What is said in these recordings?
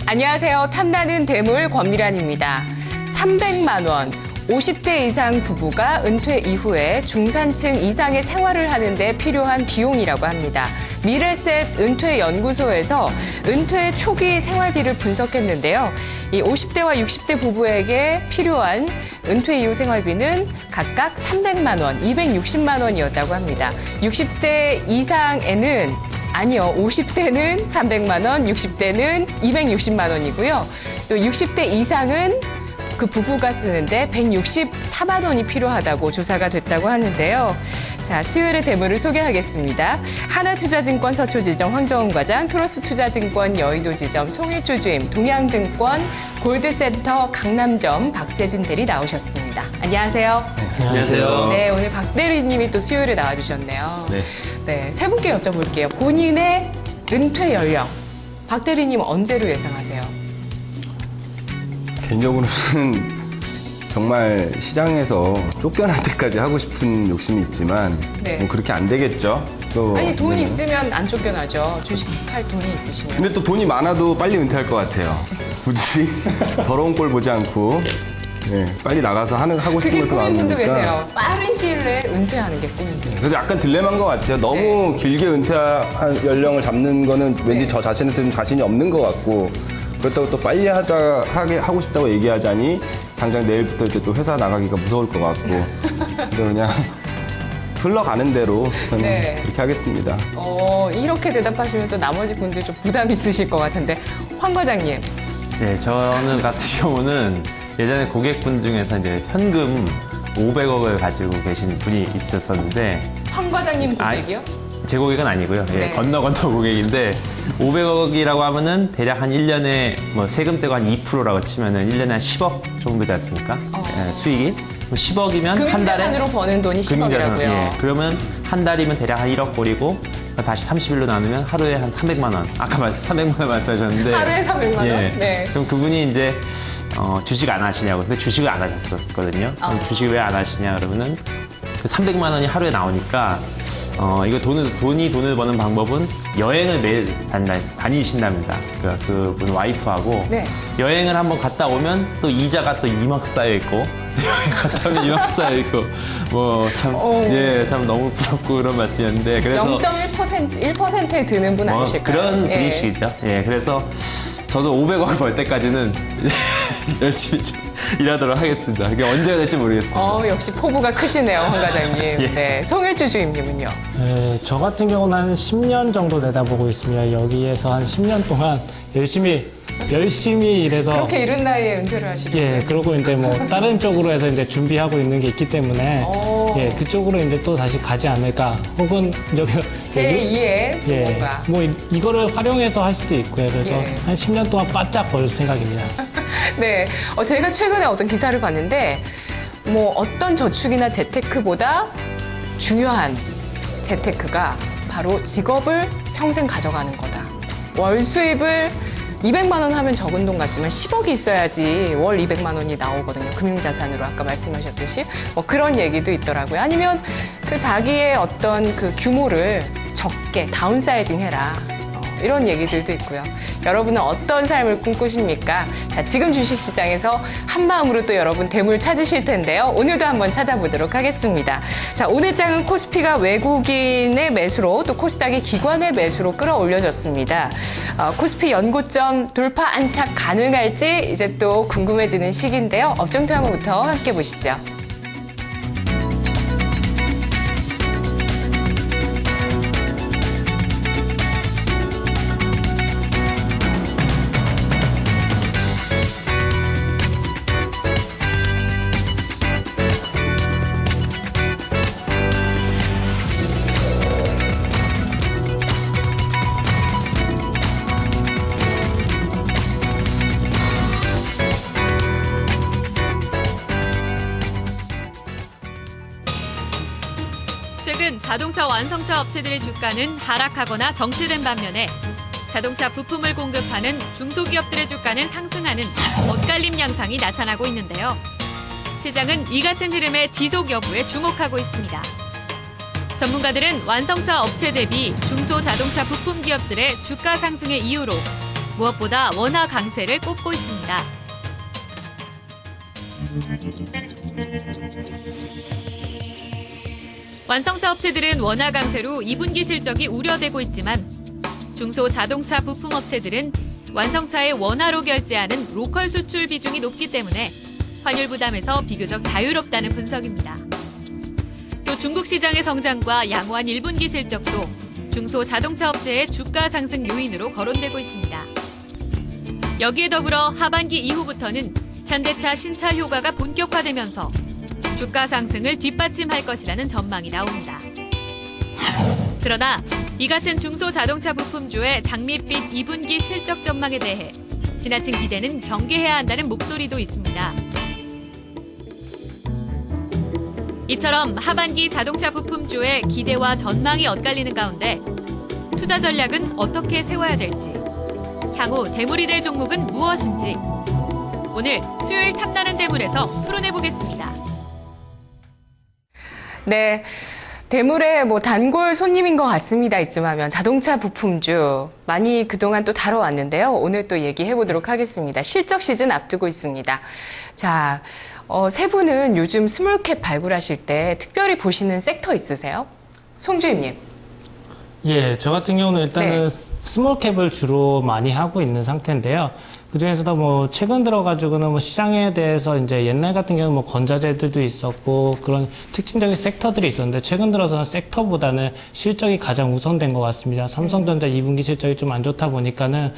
안녕하세요. 탐나는 대물 권미란입니다. 300만 원. 50대 이상 부부가 은퇴 이후에 중산층 이상의 생활을 하는데 필요한 비용이라고 합니다. 미래셋 은퇴연구소에서 은퇴 초기 생활비를 분석했는데요. 이 50대와 60대 부부에게 필요한 은퇴 이후 생활비는 각각 300만 원, 260만 원이었다고 합니다. 60대 이상에는 아니요. 50대는 300만 원, 60대는 260만 원이고요. 또 60대 이상은 그 부부가 쓰는데 164만 원이 필요하다고 조사가 됐다고 하는데요. 자, 수요일의 대물을 소개하겠습니다. 하나투자증권 서초지점 황정훈 과장, 토러스투자증권 여의도지점 송일조 주임, 동양증권 골드센터 강남점 박세진 대리 나오셨습니다. 안녕하세요. 네, 안녕하세요. 네, 오늘 박 대리님이 또 수요일에 나와주셨네요. 네. 네, 세 분께 여쭤볼게요. 본인의 은퇴 연령, 박 대리님 언제로 예상하세요? 개인적으로는 정말 시장에서 쫓겨날 때까지 하고 싶은 욕심이 있지만 네. 뭐 그렇게 안 되겠죠. 또 아니, 돈이 있으면 안 쫓겨나죠. 주식할 돈이 있으시면. 근데 또 돈이 많아도 빨리 은퇴할 것 같아요. 굳이 더러운 꼴 보지 않고 빨리 나가서 하고 싶은 그게 것도 꿈인 분도 많으니까. 계세요. 빠른 시일 내에 은퇴하는 게 꿈인데. 그래서 약간 딜레마인 것 같아요. 너무 길게 은퇴한 연령을 잡는 거는 왠지 네. 저 자신한테 좀 자신이 없는 것 같고, 그렇다고 또 빨리 하고 싶다고 얘기하자니 당장 내일부터 이제 또 회사 나가기가 무서울 것 같고, 그래서 그냥 흘러가는 대로 저는 네. 그렇게 하겠습니다. 이렇게 대답하시면 또 나머지 분들 좀 부담 있으실 것 같은데. 황 과장님. 네, 저는 같은 경우는 예전에 고객분 중에서 이제 현금 500억을 가지고 계신 분이 있었었는데. 황 과장님 고객이요? 제 고객은 아니고요. 예, 네. 건너 고객인데 500억이라고 하면은 대략 한 1년에 뭐 세금 떼고 한 2%라고 치면은 1년에 한 10억 정도 되지 않습니까? 예, 수익이. 10억이면 한 달에 금융자산으로 버는 돈이 10억이라고요. 예, 그러면 한 달이면 대략 한 1억 벌이고 다시 30일로 나누면 하루에 한 300만 원. 아까 300만 원 말씀하셨는데. 하루에 300만 원? 예. 네. 그럼 그분이 이제 주식 안 하시냐고. 근데 주식을 안 하셨었거든요. 그럼 주식 왜 안 하시냐 그러면은 그 300만 원이 하루에 나오니까 이거 돈을 버는 방법은 여행을 매일 다니신답니다. 그분 와이프하고. 네. 여행을 한번 갔다 오면 또 이자가 또 이만큼 쌓여있고, 여행 갔다 오면 이만큼 쌓여있고, 참 너무 부럽고 그런 말씀이었는데. 그래서 1%에 드는 분 아니실까요? 그런 예. 분이시겠죠. 예, 그래서 저도 500억 벌 때까지는 열심히 좀 일하도록 하겠습니다. 이게 언제가 될지 모르겠습니다. 역시 포부가 크시네요, 황 과장님. 예. 네, 송일주 주임님은요? 저 같은 경우는 한 10년 정도 내다보고 있습니다. 여기에서 한 10년 동안 열심히 일해서. 그렇게 이른 나이에 은퇴를 하시려고요? 예, 그리고 이제 뭐 다른 쪽으로 해서 이제 준비하고 있는 게 있기 때문에 예, 그쪽으로 이제 또 다시 가지 않을까. 혹은 제2의 예, 뭔가. 뭐 이거를 활용해서 할 수도 있고요. 그래서 예. 한 10년 동안 바짝 벌 생각입니다. 네, 제가 최근에 어떤 기사를 봤는데 뭐 어떤 저축이나 재테크보다 중요한 재테크가 바로 직업을 평생 가져가는 거다. 월 수입을 200만 원 하면 적은 돈 같지만 10억이 있어야지 월 200만 원이 나오거든요. 금융자산으로 아까 말씀하셨듯이 뭐 그런 얘기도 있더라고요. 아니면 그 자기의 어떤 그 규모를 적게 다운사이징 해라. 이런 얘기들도 있고요. 여러분은 어떤 삶을 꿈꾸십니까? 자, 지금 주식시장에서 한마음으로 또 여러분 대물 찾으실 텐데요. 오늘도 한번 찾아보도록 하겠습니다. 자, 오늘 장은 코스피가 외국인의 매수로 또 코스닥이 기관의 매수로 끌어올려졌습니다. 코스피 연고점 돌파 안착 가능할지 이제 또 궁금해지는 시기인데요. 업종 투자부터 함께 보시죠. 최근 자동차 완성차 업체들의 주가는 하락하거나 정체된 반면에 자동차 부품을 공급하는 중소기업들의 주가는 상승하는 엇갈림 양상이 나타나고 있는데요. 시장은 이 같은 흐름의 지속 여부에 주목하고 있습니다. 전문가들은 완성차 업체 대비 중소자동차 부품 기업들의 주가 상승의 이유로 무엇보다 원화 강세를 꼽고 있습니다. 완성차 업체들은 원화 강세로 2분기 실적이 우려되고 있지만 중소자동차 부품업체들은 완성차의 원화로 결제하는 로컬 수출 비중이 높기 때문에 환율 부담에서 비교적 자유롭다는 분석입니다. 또 중국 시장의 성장과 양호한 1분기 실적도 중소자동차 업체의 주가 상승 요인으로 거론되고 있습니다. 여기에 더불어 하반기 이후부터는 현대차 신차 효과가 본격화되면서 주가 상승을 뒷받침할 것이라는 전망이 나옵니다. 그러나 이 같은 중소자동차 부품주의 장밋빛 2분기 실적 전망에 대해 지나친 기대는 경계해야 한다는 목소리도 있습니다. 이처럼 하반기 자동차 부품주의 기대와 전망이 엇갈리는 가운데 투자 전략은 어떻게 세워야 될지, 향후 대물이 될 종목은 무엇인지 오늘 수요일 탐나는 대물에서 토론해보겠습니다. 네. 대물의 단골 손님인 것 같습니다. 이쯤 하면 자동차 부품주 많이 그동안 또 다뤄왔는데요. 오늘 또 얘기해 보도록 하겠습니다. 실적 시즌 앞두고 있습니다. 자, 세 분은 요즘 스몰캡 발굴하실 때 특별히 보시는 섹터 있으세요? 송주임님. 예, 저 같은 경우는 일단은 네. 스몰캡을 주로 많이 하고 있는 상태인데요. 그중에서도 최근 들어가지고는 시장에 대해서 이제 옛날 같은 경우는 건자재들도 있었고 그런 특징적인 섹터들이 있었는데 최근 들어서는 섹터보다는 실적이 가장 우선된 것 같습니다. 삼성전자 2분기 실적이 좀 안 좋다 보니까는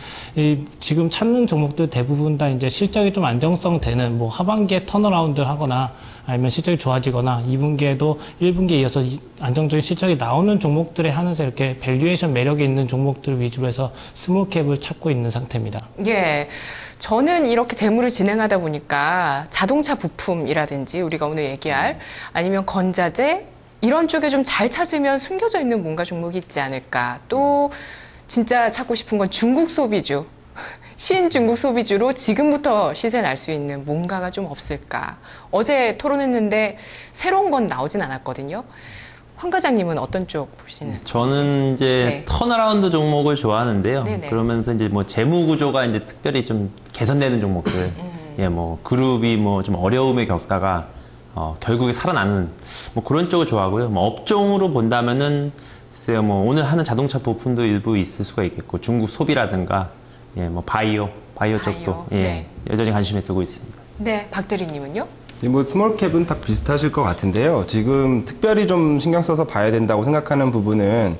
지금 찾는 종목들 대부분 다 이제 실적이 좀 안정성 되는 하반기에 턴어라운드를 하거나 아니면 실적이 좋아지거나 2분기에도 1분기에 이어서 안정적인 실적이 나오는 종목들에 한해서 이렇게 밸류에이션 매력이 있는 종목들 위주로 해서 스몰캡을 찾고 있는 상태입니다. 예. 저는 이렇게 대물을 진행하다 보니까 자동차 부품이라든지 우리가 오늘 얘기할 아니면 건자재 이런 쪽에 좀 잘 찾으면 숨겨져 있는 뭔가 종목이 있지 않을까. 또 진짜 찾고 싶은 건 중국 소비주. 신중국 소비주로 지금부터 시세 날 수 있는 뭔가가 좀 없을까. 어제 토론했는데 새로운 건 나오진 않았거든요. 황 과장님은 어떤 쪽 보시는? 저는 이제 네. 턴어라운드 종목을 좋아하는데요. 네네. 그러면서 이제 재무 구조가 이제 특별히 좀 개선되는 종목들, 예, 그룹이 좀 어려움에 겪다가 결국에 살아나는 그런 쪽을 좋아하고요. 업종으로 본다면은 글쎄요, 오늘 하는 자동차 부품도 일부 있을 수가 있겠고 중국 소비라든가, 예, 바이오 쪽도 예, 네. 여전히 관심에 두고 있습니다. 네, 박 대리님은요? 스몰캡은 다 비슷하실 것 같은데요. 지금 특별히 좀 신경 써서 봐야 된다고 생각하는 부분은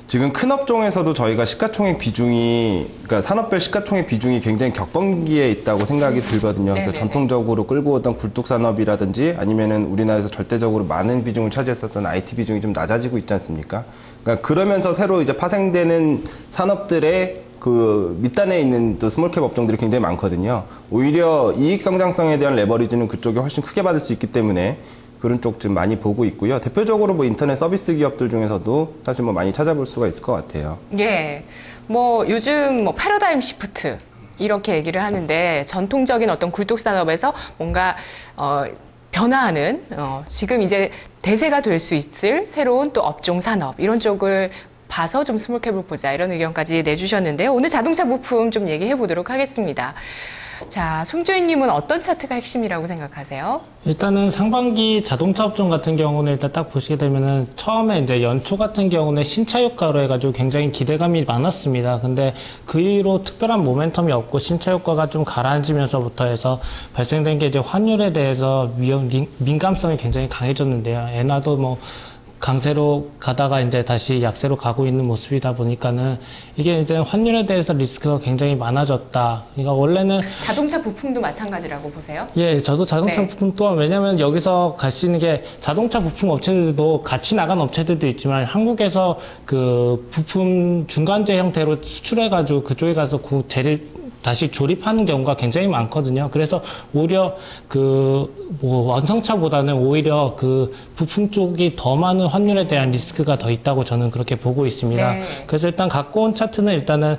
지금 큰 업종에서도 저희가 시가총액 비중이, 그러니까 산업별 시가총액 비중이 굉장히 격번기에 있다고 생각이 들거든요. 그러니까 전통적으로 끌고 오던 굴뚝산업이라든지 아니면은 우리나라에서 절대적으로 많은 비중을 차지했었던 IT 비중이 좀 낮아지고 있지 않습니까? 그러니까 그러면서 새로 이제 파생되는 산업들의 그 밑단에 있는 또 스몰캡 업종들이 굉장히 많거든요. 오히려 이익 성장성에 대한 레버리지는 그쪽이 훨씬 크게 받을 수 있기 때문에 그런 쪽 좀 많이 보고 있고요. 대표적으로 인터넷 서비스 기업들 중에서도 사실 많이 찾아볼 수가 있을 것 같아요. 예. 요즘 패러다임 시프트 이렇게 얘기를 하는데 전통적인 어떤 굴뚝 산업에서 뭔가 변화하는 지금 이제 대세가 될 수 있을 새로운 또 업종 산업 이런 쪽을 봐서 좀 스몰캡을 보자 이런 의견까지 내주셨는데요. 오늘 자동차 부품 좀 얘기해 보도록 하겠습니다. 자, 송주인님은 어떤 차트가 핵심이라고 생각하세요? 일단은 상반기 자동차 업종 같은 경우는 일단 딱 보시게 되면은 처음에 이제 연초 같은 경우는 신차 효과로 해가지고 굉장히 기대감이 많았습니다. 근데 그 이후로 특별한 모멘텀이 없고 신차 효과가 좀 가라앉으면서부터 해서 발생된 게 이제 환율에 대해서 민감성이 굉장히 강해졌는데요. 엔화도 강세로 가다가 이제 다시 약세로 가고 있는 모습이다 보니까는 이게 이제 환율에 대해서 리스크가 굉장히 많아졌다. 그러니까 원래는 자동차 부품도 마찬가지라고 보세요? 예, 저도 자동차 네. 부품 또한 왜냐하면 여기서 갈 수 있는 게 자동차 부품 업체들도 같이 나간 업체들도 있지만 한국에서 그 부품 중간재 형태로 수출해가지고 그쪽에 가서 그 재를 다시 조립하는 경우가 굉장히 많거든요. 그래서 오히려 완성차보다는 오히려 그 부품 쪽이 더 많은 환율에 대한 리스크가 더 있다고 저는 그렇게 보고 있습니다. 네. 그래서 일단 갖고 온 차트는 일단은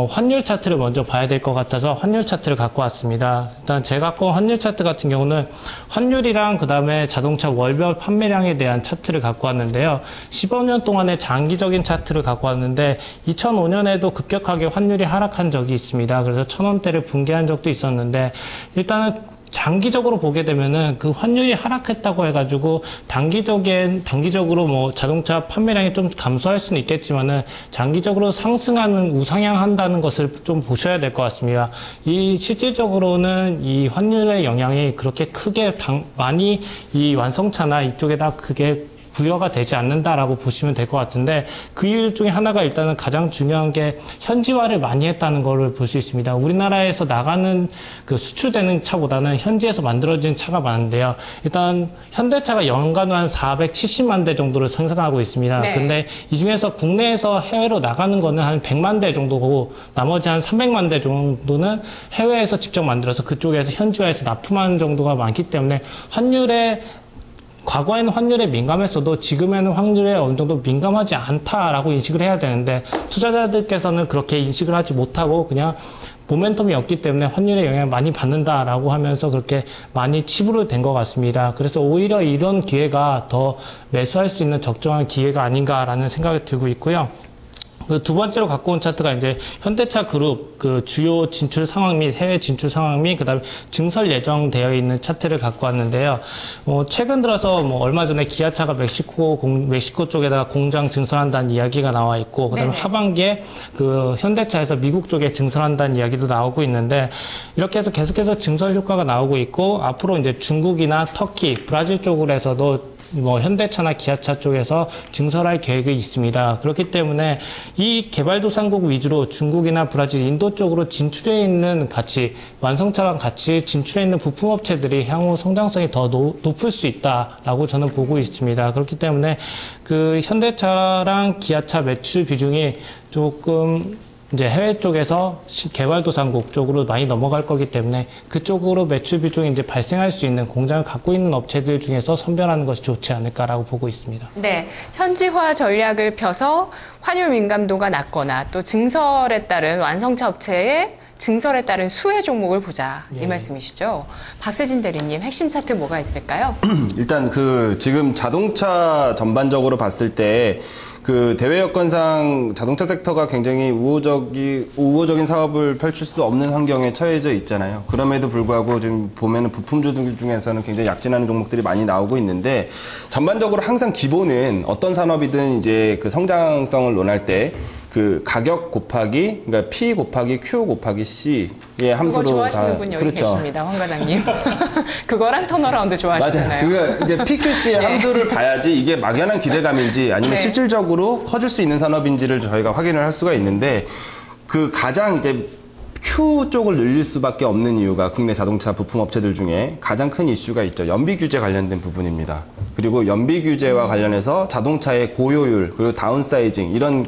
환율 차트를 먼저 봐야 될 것 같아서 환율 차트를 갖고 왔습니다. 일단 제가 갖고 온 환율 차트 같은 경우는 환율이랑 그다음에 자동차 월별 판매량에 대한 차트를 갖고 왔는데요. 15년 동안의 장기적인 차트를 갖고 왔는데 2005년에도 급격하게 환율이 하락한 적이 있습니다. 그래서 1,000원대를 붕괴한 적도 있었는데 일단은 장기적으로 보게 되면은 그 환율이 하락했다고 해가지고 단기적으로 자동차 판매량이 좀 감소할 수는 있겠지만은 장기적으로 상승하는 우상향한다는 것을 좀 보셔야 될 것 같습니다. 실질적으로는 이 환율의 영향이 그렇게 크게 많이 이 완성차나 이쪽에다 그게 부여가 되지 않는다라고 보시면 될 것 같은데 그 이유 중에 하나가 일단은 가장 중요한 게 현지화를 많이 했다는 거를 볼 수 있습니다. 우리나라에서 나가는 그 수출되는 차보다는 현지에서 만들어진 차가 많은데요. 일단 현대차가 연간 한 470만 대 정도를 생산하고 있습니다. 네. 근데 이 중에서 국내에서 해외로 나가는 거는 한 100만 대 정도고 나머지 한 300만 대 정도는 해외에서 직접 만들어서 그쪽에서 현지화해서 납품하는 정도가 많기 때문에 과거에는 환율에 민감했어도 지금에는 환율에 어느 정도 민감하지 않다라고 인식을 해야 되는데 투자자들께서는 그렇게 인식을 하지 못하고 그냥 모멘텀이 없기 때문에 환율에 영향을 많이 받는다라고 하면서 그렇게 많이 치부로 된 것 같습니다. 그래서 오히려 이런 기회가 더 매수할 수 있는 적정한 기회가 아닌가라는 생각이 들고 있고요. 그 두 번째로 갖고 온 차트가 이제 현대차 그룹 그 주요 진출 상황 및 해외 진출 상황 및 그다음에 증설 예정되어 있는 차트를 갖고 왔는데요. 최근 들어서 얼마 전에 기아차가 멕시코 쪽에다가 공장 증설한다는 이야기가 나와 있고 그다음에 네네. 하반기에 그 현대차에서 미국 쪽에 증설한다는 이야기도 나오고 있는데 이렇게 해서 계속해서 증설 효과가 나오고 있고 앞으로 이제 중국이나 터키, 브라질 쪽에서도 현대차나 기아차 쪽에서 증설할 계획이 있습니다. 그렇기 때문에 이 개발도상국 위주로 중국이나 브라질, 인도 쪽으로 진출해 있는 완성차랑 같이 진출해 있는 부품업체들이 향후 성장성이 더 높을 수 있다라고 저는 보고 있습니다. 그렇기 때문에 그 현대차랑 기아차 매출 비중이 조금 이제 해외 쪽에서 개발도상국 쪽으로 많이 넘어갈 거기 때문에 그쪽으로 매출 비중이 이제 발생할 수 있는 공장을 갖고 있는 업체들 중에서 선별하는 것이 좋지 않을까라고 보고 있습니다. 네, 현지화 전략을 펴서 환율 민감도가 낮거나 또 증설에 따른 완성차 업체의 증설에 따른 수혜 종목을 보자 이 말씀이시죠. 박세진 대리님 핵심 차트 뭐가 있을까요? 일단 지금 자동차 전반적으로 봤을 때 그 대외 여건상 자동차 섹터가 굉장히 우호적인 사업을 펼칠 수 없는 환경에 처해져 있잖아요. 그럼에도 불구하고 지금 보면은 부품주들 중에서는 굉장히 약진하는 종목들이 많이 나오고 있는데 전반적으로 항상 기본은 어떤 산업이든 이제 그 성장성을 논할 때 그 가격 곱하기 그러니까 P 곱하기 Q 곱하기 C의 함수로 그거 좋아하시는 분 여기 그렇죠. 계십니다. 황 과장님. 그거랑 턴어라운드 좋아하시잖아요. 맞아요. 그러니까 이제 PQC의 함수를 봐야지 이게 막연한 기대감인지 아니면 네. 실질적으로 커질 수 있는 산업인지를 저희가 확인을 할 수가 있는데 그 가장 이제 Q 쪽을 늘릴 수밖에 없는 이유가 국내 자동차 부품 업체들 중에 가장 큰 이슈가 있죠. 연비 규제 관련된 부분입니다. 그리고 연비 규제와 관련해서 자동차의 고효율 그리고 다운사이징 이런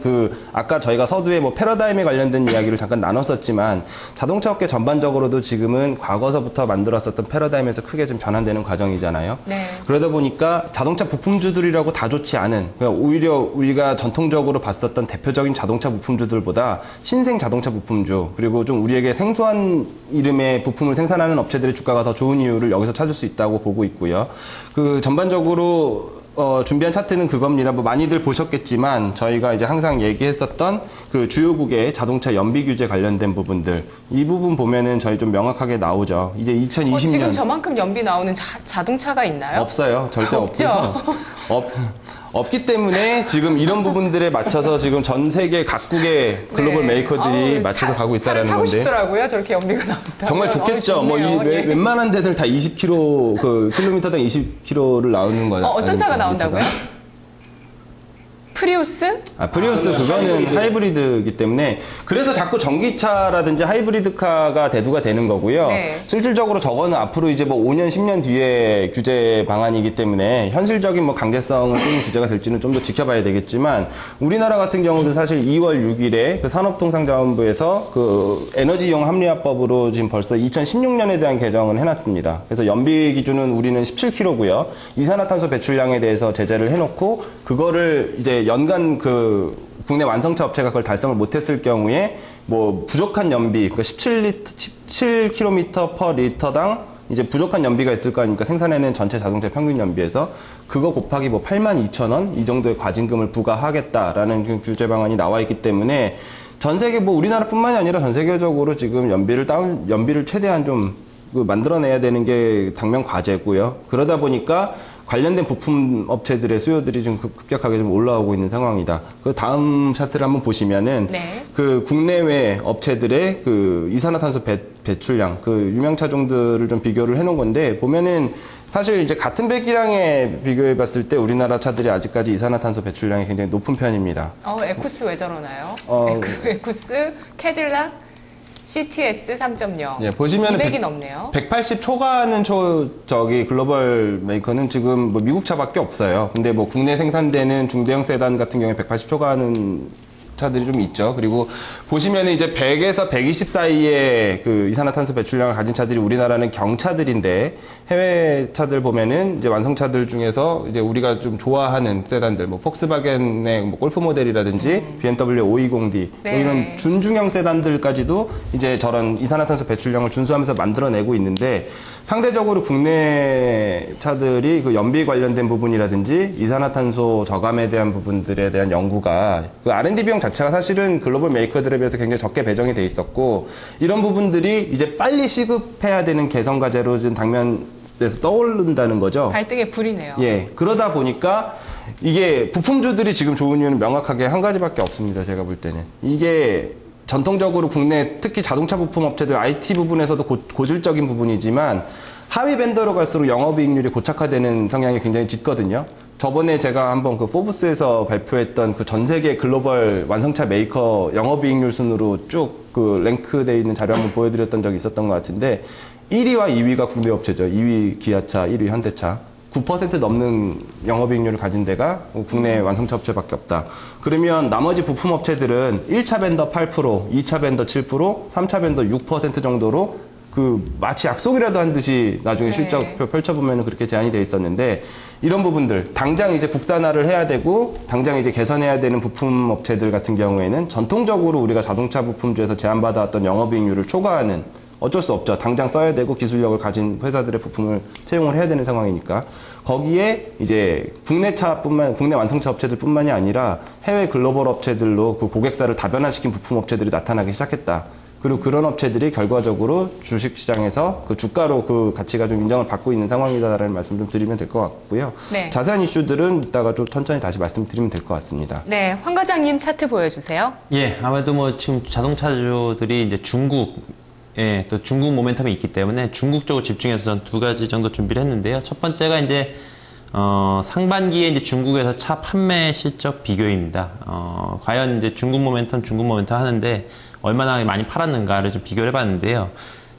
아까 저희가 서두에 패러다임에 관련된 이야기를 잠깐 나눴었지만 자동차 업계 전반적으로도 지금은 과거서부터 만들었었던 패러다임에서 크게 좀 변환되는 과정이잖아요. 네. 그러다 보니까 자동차 부품주들이라고 다 좋지 않은 그러니까 오히려 우리가 전통적으로 봤었던 대표적인 자동차 부품주들보다 신생 자동차 부품주 그리고 좀 우리에게 생소한 이름의 부품을 생산하는 업체들의 주가가 더 좋은 이유를 여기서 찾을 수 있다고 보고 있고요. 전반적으로 준비한 차트는 그겁니다. 많이들 보셨겠지만 저희가 이제 항상 얘기했었던 그 주요국의 자동차 연비 규제 관련된 부분들 이 부분 보면은 저희 좀 명확하게 나오죠. 이제 2020년 지금 저만큼 연비 나오는 자동차가 있나요? 없어요. 절대 없죠. 없기 때문에 지금 이런 부분들에 맞춰서 지금 전 세계 각국의 글로벌 네. 메이커들이 맞춰서 가고 있다라는 사고 건데. 싶더라고요. 저렇게 연비가 나온다. 정말 좋겠죠. 웬만한 데들 다 20km, 킬로미터당 20km를 나오는 거죠. 어떤 차가 나온다고요? 프리우스? 프리우스 그거는 하이브리드이기 때문에 그래서 자꾸 전기차라든지 하이브리드카가 대두가 되는 거고요. 네. 실질적으로 저거는 앞으로 이제 뭐 5년, 10년 뒤에 규제 방안이기 때문에 현실적인 뭐 강제성을 띄는 규제가 될지는 좀 더 지켜봐야 되겠지만 우리나라 같은 경우도 사실 2월 6일에 그 산업통상자원부에서 그 에너지이용 합리화법으로 지금 벌써 2016년에 대한 개정을 해놨습니다. 그래서 연비 기준은 우리는 17kg고요. 이산화탄소 배출량에 대해서 제재를 해놓고 그거를 이제 연간 그 국내 완성차 업체가 그걸 달성을 못했을 경우에 뭐 부족한 연비, 그러니까 17km per 리터당 이제 부족한 연비가 있을 거 아닙니까? 생산해낸 전체 자동차 평균 연비에서 그거 곱하기 뭐 82,000원 이 정도의 과징금을 부과하겠다라는 규제 방안이 나와 있기 때문에 전 세계 뭐 우리나라뿐만이 아니라 전 세계적으로 지금 연비를 최대한 좀 만들어내야 되는 게 당면 과제고요. 그러다 보니까 관련된 부품 업체들의 수요들이 좀 급격하게 좀 올라오고 있는 상황이다. 그 다음 차트를 한번 보시면은 네. 그 국내외 업체들의 그 이산화탄소 배출량, 그 유명 차종들을 좀 비교를 해놓은 건데 보면은 사실 이제 같은 배기량에 비교해 봤을 때 우리나라 차들이 아직까지 이산화탄소 배출량이 굉장히 높은 편입니다. 에쿠스 왜 저러나요? 에쿠스, 캐딜락, CTS 3.0. 예, 보시면 200이 넘네요. 180 초과하는 글로벌 메이커는 지금 뭐 미국 차밖에 없어요. 근데 뭐 국내 생산되는 중대형 세단 같은 경우에 180 초과하는 차들이 좀 있죠. 그리고 보시면 이제 100에서 120 사이의 그 이산화탄소 배출량을 가진 차들이 우리나라는 경차들인데 해외 차들 보면은 이제 완성차들 중에서 이제 우리가 좀 좋아하는 세단들, 뭐 폭스바겐의 뭐 골프 모델이라든지 BMW 520D 네. 뭐 이런 준중형 세단들까지도 이제 저런 이산화탄소 배출량을 준수하면서 만들어내고 있는데 상대적으로 국내 차들이 그 연비 관련된 부분이라든지 이산화탄소 저감에 대한 부분들에 대한 연구가 그 R&D 비용 자체가 사실은 글로벌 메이커들에 비해서 굉장히 적게 배정이 돼 있었고 이런 부분들이 이제 빨리 시급해야 되는 개선 과제로 지금 당면에서 떠오른다는 거죠. 발등에 불이네요. 예, 그러다 보니까 이게 부품주들이 지금 좋은 이유는 명확하게 한 가지밖에 없습니다. 제가 볼 때는 이게 전통적으로 국내 특히 자동차 부품 업체들 IT 부분에서도 고질적인 부분이지만 하위 벤더로 갈수록 영업이익률이 고착화되는 성향이 굉장히 짙거든요. 저번에 제가 한번 그 포브스에서 발표했던 그 전 세계 글로벌 완성차 메이커 영업이익률 순으로 쭉 그 랭크되어 있는 자료 한번 보여드렸던 적이 있었던 것 같은데 1위와 2위가 국내 업체죠. 2위 기아차, 1위 현대차. 9% 넘는 영업이익률을 가진 데가 국내 완성차 업체밖에 없다. 그러면 나머지 부품 업체들은 1차 벤더 8%, 2차 벤더 7%, 3차 벤더 6% 정도로 그 마치 약속이라도 한 듯이 나중에 네. 실적표 펼쳐보면 그렇게 제한이 돼 있었는데 이런 부분들 당장 이제 국산화를 해야 되고 당장 이제 개선해야 되는 부품 업체들 같은 경우에는 전통적으로 우리가 자동차 부품주에서 제한받아왔던 영업이익률을 초과하는 어쩔 수 없죠. 당장 써야 되고 기술력을 가진 회사들의 부품을 채용을 해야 되는 상황이니까 거기에 이제 국내 완성차 업체들뿐만이 아니라 해외 글로벌 업체들로 그 고객사를 다변화시킨 부품 업체들이 나타나기 시작했다. 그리고 그런 업체들이 결과적으로 주식시장에서 그 주가로 그 가치가 좀 인정을 받고 있는 상황이다라는 말씀 좀 드리면 될 것 같고요. 네. 자세한 이슈들은 이따가 좀 천천히 다시 말씀드리면 될 것 같습니다. 네, 황 과장님 차트 보여주세요. 예, 아무래도 뭐 지금 자동차주들이 이제 중국에 또 중국 모멘텀이 있기 때문에 중국 쪽으로 집중해서 전 두 가지 정도 준비를 했는데요. 첫 번째가 이제 상반기에 이제 중국에서 차 판매 실적 비교입니다. 과연 이제 중국 모멘텀 하는데 얼마나 많이 팔았는가를 좀 비교를 해봤는데요.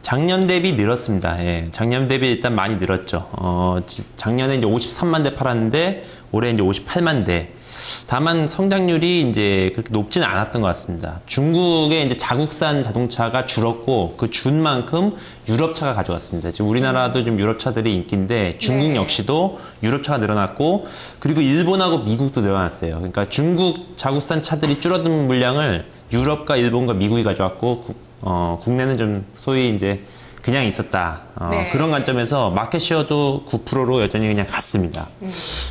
작년 대비 늘었습니다. 예, 작년 대비 일단 많이 늘었죠. 작년에 이제 53만 대 팔았는데 올해 이제 58만 대. 다만 성장률이 이제 그렇게 높지는 않았던 것 같습니다. 중국의 이제 자국산 자동차가 줄었고 그 준 만큼 유럽차가 가져갔습니다. 지금 우리나라도 좀 유럽차들이 인기인데 중국 네. 역시도 유럽차가 늘어났고 그리고 일본하고 미국도 늘어났어요. 그러니까 중국 자국산 차들이 줄어든 물량을 유럽과 일본과 미국이 가져왔고 국내는 좀 소위 이제 그냥 있었다. 네. 그런 관점에서 마켓시어도 9%로 여전히 그냥 갔습니다.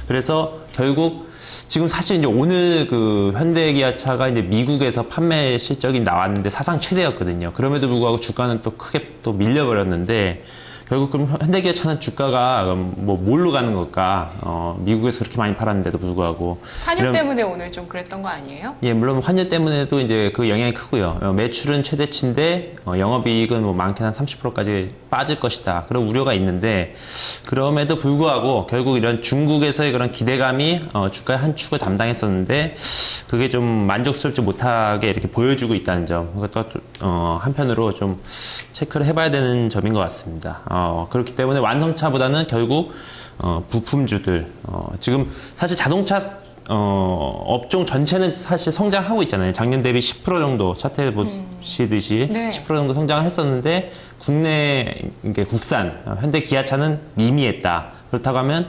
그래서 결국 지금 사실 이제 오늘 그 현대기아차가 이제 미국에서 판매 실적이 나왔는데 사상 최대였거든요. 그럼에도 불구하고 주가는 또 크게 또 밀려버렸는데 결국 그럼 현대기아차는 주가가 뭐 뭘로 가는 걸까? 미국에서 그렇게 많이 팔았는데도 불구하고. 환율 때문에 오늘 좀 그랬던 거 아니에요? 예, 물론 환율 때문에도 이제 그 영향이 크고요. 매출은 최대치인데 영업이익은 뭐 많게는 한 30%까지 빠질 것이다. 그런 우려가 있는데 그럼에도 불구하고 결국 이런 중국에서의 그런 기대감이 주가의 한 축을 담당했었는데 그게 좀 만족스럽지 못하게 이렇게 보여주고 있다는 점. 그것도 한편으로 좀 체크를 해봐야 되는 점인 것 같습니다. 그렇기 때문에 완성차보다는 결국 부품주들 지금 사실 자동차 업종 전체는 사실 성장하고 있잖아요. 작년 대비 10% 정도 차트에 보시듯이 네. 10% 정도 성장을 했었는데 국내 이게 국산 현대 기아차는 미미했다. 그렇다고 하면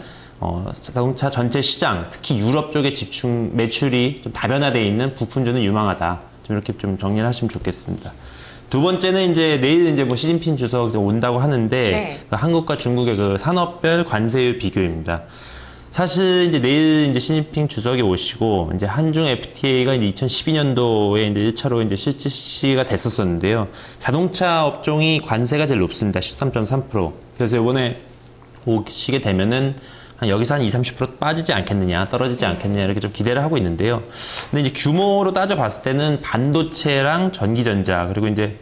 자동차 전체 시장, 특히 유럽 쪽에 집중 매출이 좀 다변화되어 있는 부품주는 유망하다. 좀 이렇게 좀 정리를 하시면 좋겠습니다. 두 번째는 이제 내일 이제 뭐 시진핑 주석 온다고 하는데 네. 그 한국과 중국의 그 산업별 관세율 비교입니다. 사실 이제 내일 이제 시진핑 주석이 오시고 이제 한중 FTA가 이제 2012년도에 이제 1차로 이제 실시가 됐었었는데요. 자동차 업종이 관세가 제일 높습니다. 13.3%. 그래서 이번에 오시게 되면은 여기서 한 20, 30% 빠지지 않겠느냐, 떨어지지 않겠느냐, 이렇게 좀 기대를 하고 있는데요. 근데 이제 규모로 따져봤을 때는 반도체랑 전기전자, 그리고 이제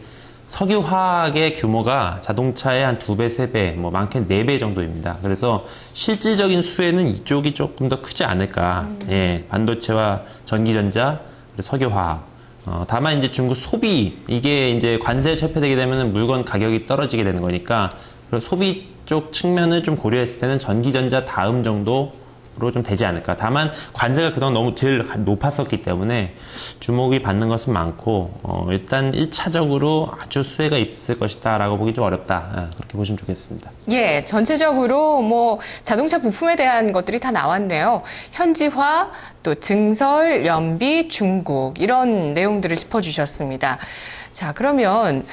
석유화학의 규모가 자동차의 한 2배, 3배, 뭐 많게는 4배 정도입니다. 그래서 실질적인 수혜는 이쪽이 조금 더 크지 않을까. 예, 반도체와 전기전자, 그리고 석유화학. 다만 이제 중국 소비, 이게 이제 관세에 철폐되게 되면 물건 가격이 떨어지게 되는 거니까, 그리고 소비 쪽 측면을 좀 고려했을 때는 전기전자 다음 정도로 좀 되지 않을까. 다만 관세가 그동안 너무 제일 높았었기 때문에 주목이 받는 것은 많고 일단 1차적으로 아주 수혜가 있을 것이다 라고 보기 좀 어렵다. 그렇게 보시면 좋겠습니다. 예, 전체적으로 뭐 자동차 부품에 대한 것들이 다 나왔네요. 현지화, 또 증설, 연비, 중국 이런 내용들을 짚어주셨습니다. 자, 그러면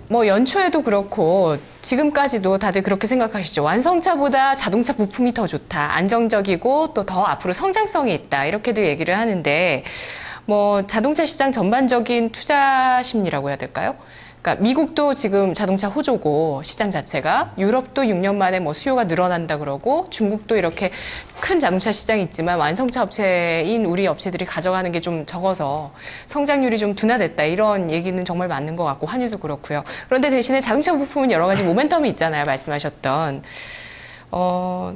뭐 연초에도 그렇고 지금까지도 다들 그렇게 생각하시죠. 완성차보다 자동차 부품이 더 좋다. 안정적이고 또 더 앞으로 성장성이 있다. 이렇게들 얘기를 하는데 뭐 자동차 시장 전반적인 투자 심리라고 해야 될까요? 그러니까 미국도 지금 자동차 호조고 시장 자체가 유럽도 6년 만에 뭐 수요가 늘어난다 그러고 중국도 이렇게 큰 자동차 시장이 있지만 완성차 업체인 우리 업체들이 가져가는 게 좀 적어서 성장률이 좀 둔화됐다 이런 얘기는 정말 맞는 것 같고 환율도 그렇고요. 그런데 대신에 자동차 부품은 여러 가지 모멘텀이 있잖아요. 말씀하셨던 더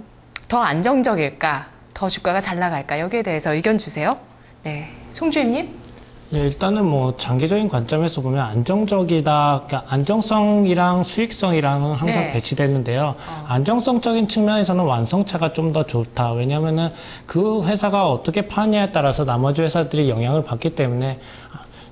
안정적일까? 더 주가가 잘 나갈까? 여기에 대해서 의견 주세요. 네, 송주임님. 예, 일단은 뭐 장기적인 관점에서 보면 안정적이다, 그러니까 안정성이랑 수익성이랑은 항상 네. 배치되는데요. 안정성적인 측면에서는 완성차가 좀 더 좋다. 왜냐하면은 그 회사가 어떻게 파느냐에 따라서 나머지 회사들이 영향을 받기 때문에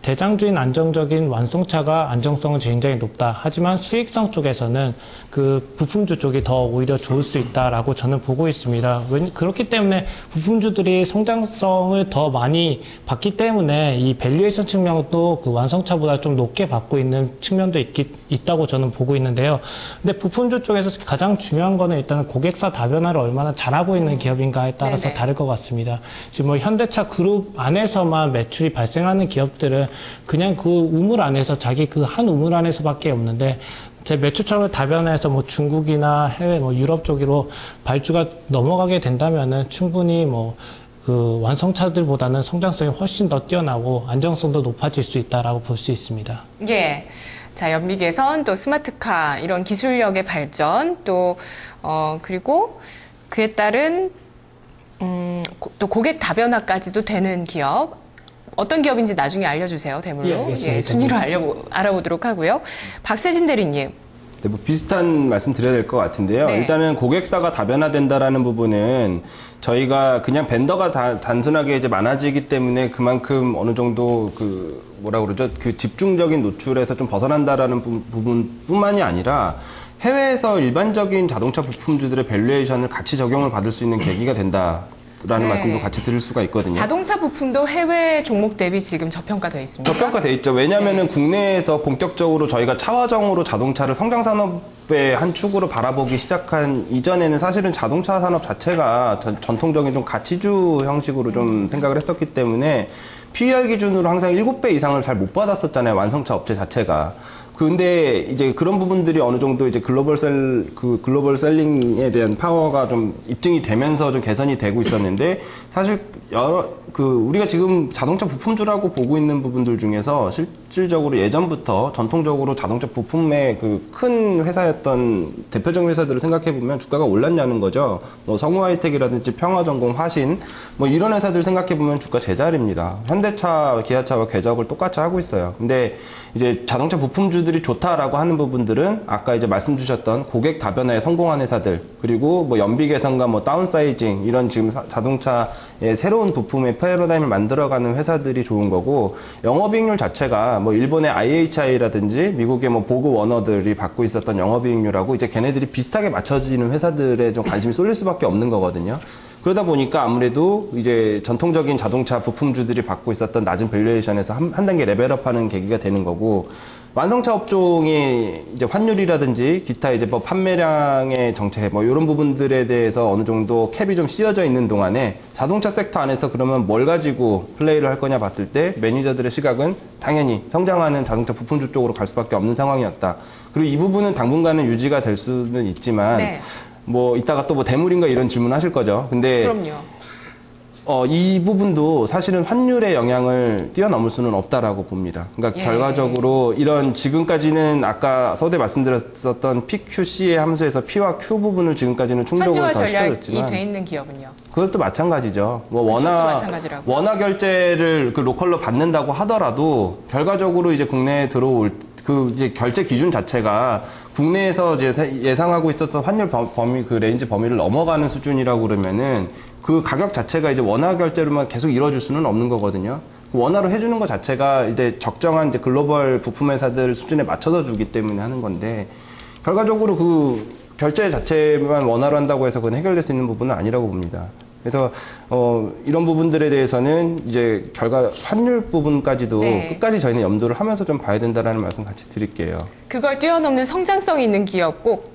대장주인 안정적인 완성차가 안정성은 굉장히 높다. 하지만 수익성 쪽에서는 그 부품주 쪽이 더 오히려 좋을 수 있다라고 저는 보고 있습니다. 그렇기 때문에 부품주들이 성장성을 더 많이 받기 때문에 이 밸류에이션 측면도 그 완성차보다 좀 높게 받고 있는 측면도 있다고 저는 보고 있는데요. 근데 부품주 쪽에서 가장 중요한 거는 일단은 고객사 다변화를 얼마나 잘하고 있는 기업인가에 따라서 네네. 다를 것 같습니다. 지금 뭐 현대차 그룹 안에서만 매출이 발생하는 기업들은 그냥 그 우물 안에서 자기 그 한 우물 안에서밖에 없는데 제 매출처럼 다변화해서 뭐 중국이나 해외 뭐 유럽 쪽으로 발주가 넘어가게 된다면은 충분히 뭐 그 완성차들보다는 성장성이 훨씬 더 뛰어나고 안정성도 높아질 수 있다라고 볼 수 있습니다. 예. 자, 연비 개선, 또 스마트카, 이런 기술력의 발전, 또, 그리고 그에 따른, 또 고객 다변화까지도 되는 기업. 어떤 기업인지 나중에 알려주세요, 대물로. 예, 알겠습니다. 순위로 알아보도록 하고요. 박세진 대리님. 네, 뭐 비슷한 말씀 드려야 될 것 같은데요. 네. 일단은 고객사가 다변화된다라는 부분은 저희가 그냥 벤더가 단순하게 이제 많아지기 때문에 그만큼 어느 정도 그 뭐라 그러죠? 그 집중적인 노출에서 좀 벗어난다라는 부분뿐만이 아니라 해외에서 일반적인 자동차 부품주들의 밸류에이션을 같이 적용을 받을 수 있는 계기가 된다라는 네. 말씀도 같이 드릴 수가 있거든요. 자동차 부품도 해외 종목 대비 지금 저평가되어 있습니다. 저평가돼 있죠. 왜냐하면은 국내에서 본격적으로 저희가 차화정으로 자동차를 성장 산업의 한 축으로 바라보기 시작한 이전에는 사실은 자동차 산업 자체가 전통적인 좀 가치주 형식으로 좀 생각을 했었기 때문에 PER 기준으로 항상 7배 이상을 잘 못 받았었잖아요. 완성차 업체 자체가. 근데 이제 그런 부분들이 어느 정도 이제 글로벌 셀링에 대한 파워가 좀 입증이 되면서 좀 개선이 되고 있었는데, 사실 우리가 지금 자동차 부품주라고 보고 있는 부분들 중에서 실질적으로 예전부터 전통적으로 자동차 부품의 큰 회사였던 대표적인 회사들을 생각해 보면 주가가 올랐냐는 거죠. 뭐 성우하이텍이라든지 평화전공, 화신, 뭐 이런 회사들 생각해 보면 주가 제자리입니다. 현대차, 기아차와 궤적을 똑같이 하고 있어요. 근데 이제 자동차 부품주들이 좋다라고 하는 부분들은 아까 이제 말씀 주셨던 고객 다변화에 성공한 회사들, 그리고 뭐 연비 개선과 뭐 다운사이징, 이런 지금 자동차의 새로운 부품의 패러다임을 만들어가는 회사들이 좋은 거고, 영업이익률 자체가 뭐 일본의 IHI라든지 미국의 뭐 보그 워너들이 받고 있었던 영업이익률하고 이제 걔네들이 비슷하게 맞춰지는 회사들에 좀 관심이 쏠릴 수밖에 없는 거거든요. 그러다 보니까 아무래도 이제 전통적인 자동차 부품주들이 받고 있었던 낮은 밸류에이션에서 한 단계 레벨업하는 계기가 되는 거고, 완성차 업종이 이제 환율이라든지 기타 이제 뭐 판매량의 정책 뭐 이런 부분들에 대해서 어느 정도 캡이 좀 씌워져 있는 동안에 자동차 섹터 안에서 그러면 뭘 가지고 플레이를 할 거냐 봤을 때 매니저들의 시각은 당연히 성장하는 자동차 부품주 쪽으로 갈 수밖에 없는 상황이었다. 그리고 이 부분은 당분간은 유지가 될 수는 있지만 네. 뭐 이따가 또 뭐 대물인가 이런 질문 하실 거죠. 근데 그럼요. 이 부분도 사실은 환율의 영향을 뛰어넘을 수는 없다라고 봅니다. 그러니까 결과적으로 이런 지금까지는 아까 서두에 말씀드렸었던 PQC의 함수에서 P와 Q 부분을 지금까지는 충족을 환지화 더 전략이 시켜줬지만 돼 있는 기업은요. 그것도 마찬가지죠. 뭐 마찬가지라고요? 원화 결제를 로컬로 받는다고 하더라도 결과적으로 이제 국내에 들어올 이제 결제 기준 자체가 국내에서 이제 예상하고 있었던 환율 범위, 레인지 범위를 넘어가는 수준이라고 그러면은 그 가격 자체가 이제 원화 결제로만 계속 이루어질 수는 없는 거거든요. 원화로 해주는 것 자체가 이제 적정한 이제 글로벌 부품 회사들 수준에 맞춰서 주기 때문에 하는 건데, 결과적으로 결제 자체만 원화로 한다고 해서 그건 해결될 수 있는 부분은 아니라고 봅니다. 그래서 이런 부분들에 대해서는 이제 환율 부분까지도 끝까지 저희는 염두를 하면서 좀 봐야 된다라는 말씀 같이 드릴게요. 그걸 뛰어넘는 성장성 있는 기업 꼭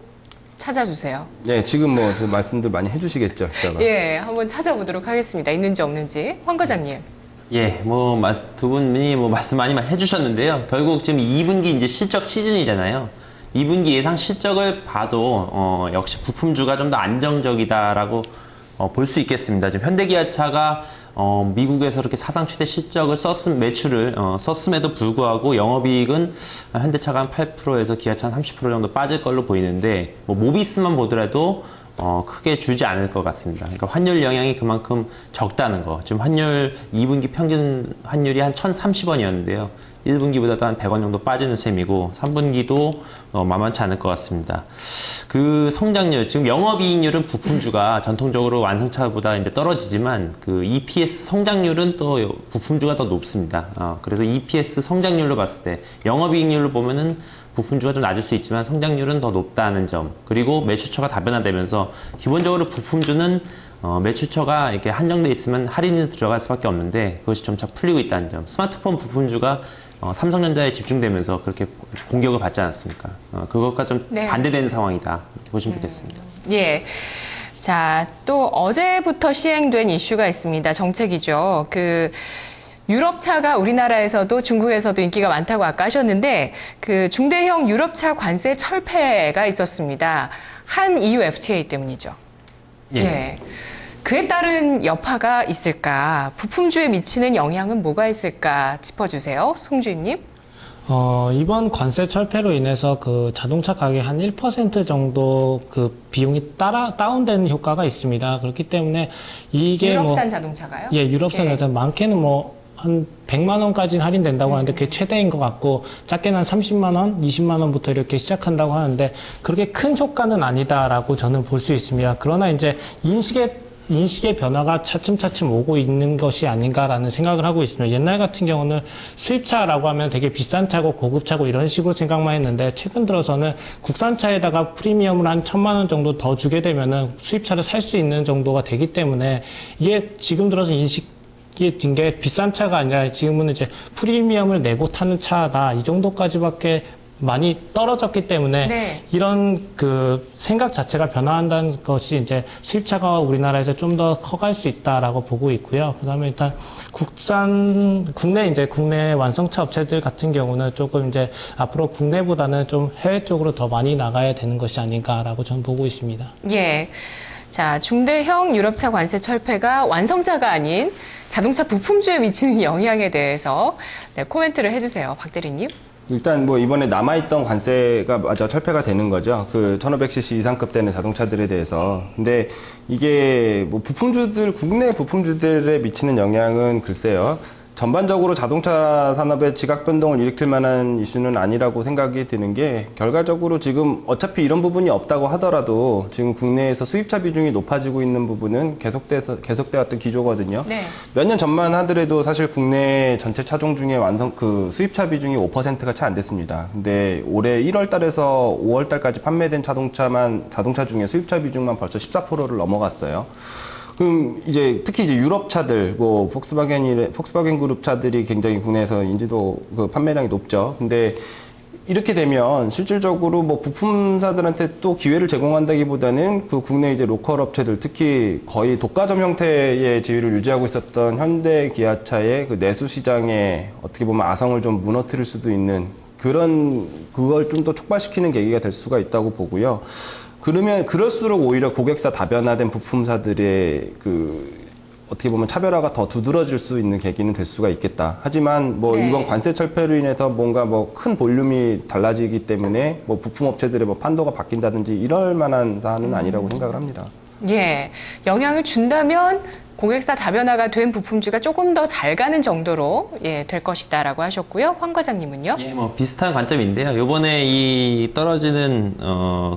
찾아주세요. 네, 지금 뭐 말씀들 많이 해주시겠죠, 이따가. 예, 한번 찾아보도록 하겠습니다. 있는지 없는지. 황 과장님. 예, 뭐 두 분이 뭐 말씀 많이 해주셨는데요. 결국 지금 2분기 이제 실적 시즌이잖아요. 2분기 예상 실적을 봐도 역시 부품주가 좀 더 안정적이다라고 볼 수 있겠습니다. 지금 현대기아차가 미국에서 이렇게 사상 최대 실적을 매출을 썼음에도 불구하고 영업이익은 현대차가 한 8%에서 기아차는 30% 정도 빠질 걸로 보이는데, 뭐 모비스만 보더라도 크게 줄지 않을 것 같습니다. 그러니까 환율 영향이 그만큼 적다는 거. 지금 2분기 평균 환율이 한 1,030원이었는데요. 1분기보다도 한 100원 정도 빠지는 셈이고 3분기도 만만치 않을 것 같습니다. 그 성장률, 지금 영업이익률은 부품주가 전통적으로 완성차보다 이제 떨어지지만 그 EPS 성장률은 또 부품주가 더 높습니다. 그래서 EPS 성장률로 봤을 때 영업이익률로 보면은 부품주가 좀 낮을 수 있지만 성장률은 더 높다는 점, 그리고 매출처가 다변화되면서 기본적으로 부품주는 매출처가 이렇게 한정돼 있으면 할인이 들어갈 수밖에 없는데 그것이 점차 풀리고 있다는 점. 스마트폰 부품주가 삼성전자에 집중되면서 그렇게 공격을 받지 않았습니까? 그것과 좀 반대되는 상황이다. 이렇게 보시면 좋겠습니다. 예. 자, 또 어제부터 시행된 이슈가 있습니다. 정책이죠. 유럽차가 우리나라에서도 중국에서도 인기가 많다고 아까 하셨는데, 중대형 유럽차 관세 철폐가 있었습니다. 한 EU FTA 때문이죠. 예. 그에 따른 여파가 있을까? 부품주에 미치는 영향은 뭐가 있을까? 짚어주세요. 송주임님. 이번 관세 철폐로 인해서 자동차 가격의 한 1% 정도 비용이 다운되는 효과가 있습니다. 그렇기 때문에 이게 유럽산 자동차가요? 예, 유럽산 자동차 많게는 한 100만 원까지는 할인된다고 하는데 그게 최대인 것 같고, 작게는 한 30만 원, 20만 원부터 이렇게 시작한다고 하는데 그렇게 큰 효과는 아니다라고 저는 볼 수 있습니다. 그러나 이제 인식의 변화가 차츰차츰 오고 있는 것이 아닌가라는 생각을 하고 있습니다. 옛날 같은 경우는 수입차라고 하면 되게 비싼 차고 고급차고 이런 식으로 생각만 했는데, 최근 들어서는 국산차에다가 프리미엄을 한 1,000만 원 정도 더 주게 되면은 수입차를 살 수 있는 정도가 되기 때문에, 이게 지금 들어서 인식이 든 게 비싼 차가 아니라 지금은 이제 프리미엄을 내고 타는 차다, 이 정도까지밖에 많이 떨어졌기 때문에 네. 이런 그 생각 자체가 변화한다는 것이 이제 수입차가 우리나라에서 좀 더 커갈 수 있다라고 보고 있고요. 그다음에 일단 국내 완성차 업체들 같은 경우는 조금 이제 앞으로 국내보다는 좀 해외 쪽으로 더 많이 나가야 되는 것이 아닌가라고 저는 보고 있습니다. 예. 자, 중대형 유럽차 관세 철폐가 완성차가 아닌 자동차 부품주에 미치는 영향에 대해서 네, 코멘트를 해주세요. 박 대리님. 일단 뭐 이번에 남아있던 관세가 마저 철폐가 되는 거죠. 그 1500cc 이상급 되는 자동차들에 대해서. 근데 이게 뭐 국내 부품주들에 미치는 영향은 글쎄요. 전반적으로 자동차 산업의 지각 변동을 일으킬 만한 이슈는 아니라고 생각이 드는 게 결과적으로 지금 어차피 이런 부분이 없다고 하더라도 지금 국내에서 수입차 비중이 높아지고 있는 부분은 계속돼 왔던 기조거든요. 네. 몇 년 전만 하더라도 사실 국내 전체 차종 중에 수입차 비중이 5%가 채 안 됐습니다. 근데 올해 1월 달에서 5월 달까지 판매된 자동차 중에 수입차 비중만 벌써 14%를 넘어갔어요. 그럼 이제 특히 이제 유럽 차들, 뭐 폭스바겐 그룹 차들이 굉장히 국내에서 인지도 그 판매량이 높죠. 근데 이렇게 되면 실질적으로 뭐 부품사들한테 또 기회를 제공한다기보다는 그 국내 이제 로컬 업체들, 특히 거의 독과점 형태의 지위를 유지하고 있었던 현대 기아차의 그 내수 시장에 어떻게 보면 아성을 좀 무너뜨릴 수도 있는 그걸 좀 더 촉발시키는 계기가 될 수가 있다고 보고요. 그럴수록 오히려 고객사 다변화된 부품사들의 어떻게 보면 차별화가 더 두드러질 수 있는 계기는 될 수가 있겠다. 하지만 뭐 네. 이번 관세 철폐로 인해서 뭔가 뭐 큰 볼륨이 달라지기 때문에 뭐 부품업체들의 뭐 판도가 바뀐다든지 이럴 만한 사안은 아니라고 생각을 합니다. 예. 영향을 준다면 고객사 다변화가 된 부품주가 조금 더 잘 가는 정도로 될 것이다라고 하셨고요. 황 과장님은요? 예, 뭐 비슷한 관점인데요. 요번에 이 떨어지는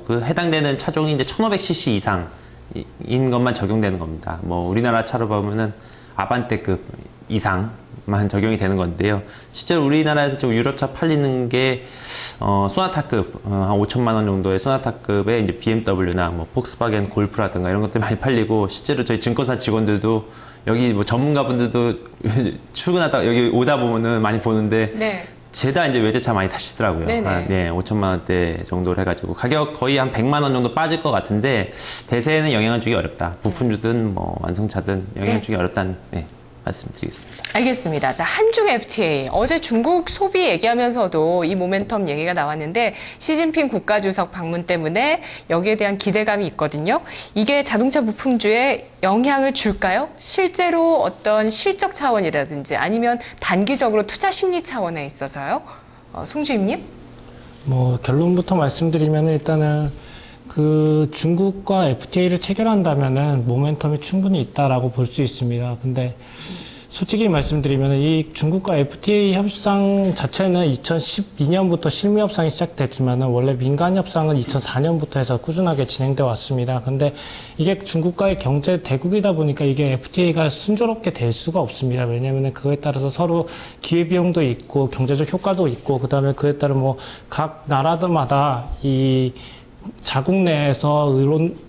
그 해당되는 차종이 이제 1500cc 이상인 것만 적용되는 겁니다. 뭐 우리나라 차로 보면은 아반떼급 이상만 적용이 되는 건데요. 실제로 우리나라에서 지금 유럽차 팔리는 게 소나타급 한 5천만 원 정도의 소나타급의 이제 BMW나 뭐 폭스바겐 골프라든가 이런 것들 많이 팔리고, 실제로 저희 증권사 직원들도 여기 뭐 전문가분들도 출근하다 여기 오다 보면은 많이 보는데 네. 죄다 이제 외제차 많이 타시더라고요. 한 5천만 원대 정도를 해가지고 가격 거의 한 100만 원 정도 빠질 것 같은데 대세에는 영향을 주기 어렵다. 부품주든 뭐 완성차든 영향을 주기 어렵다는 말씀드리겠습니다. 알겠습니다. 자, 한중 FTA. 어제 중국 소비 얘기하면서도 이 모멘텀 얘기가 나왔는데 시진핑 국가주석 방문 때문에 여기에 대한 기대감이 있거든요. 이게 자동차 부품주에 영향을 줄까요? 실제로 어떤 실적 차원이라든지 아니면 단기적으로 투자 심리 차원에 있어서요? 송주임님? 뭐 결론부터 말씀드리면 일단은 그 중국과 FTA를 체결한다면은 모멘텀이 충분히 있다라고 볼 수 있습니다. 근데 솔직히 말씀드리면 이 중국과 FTA 협상 자체는 2012년부터 실무 협상이 시작됐지만은 원래 민간 협상은 2004년부터 해서 꾸준하게 진행돼 왔습니다. 근데 이게 중국과의 경제 대국이다 보니까 이게 FTA가 순조롭게 될 수가 없습니다. 왜냐하면 그거에 따라서 서로 기회비용도 있고 경제적 효과도 있고 그다음에 그에 따라 뭐 각 나라들마다 이 자국 내에서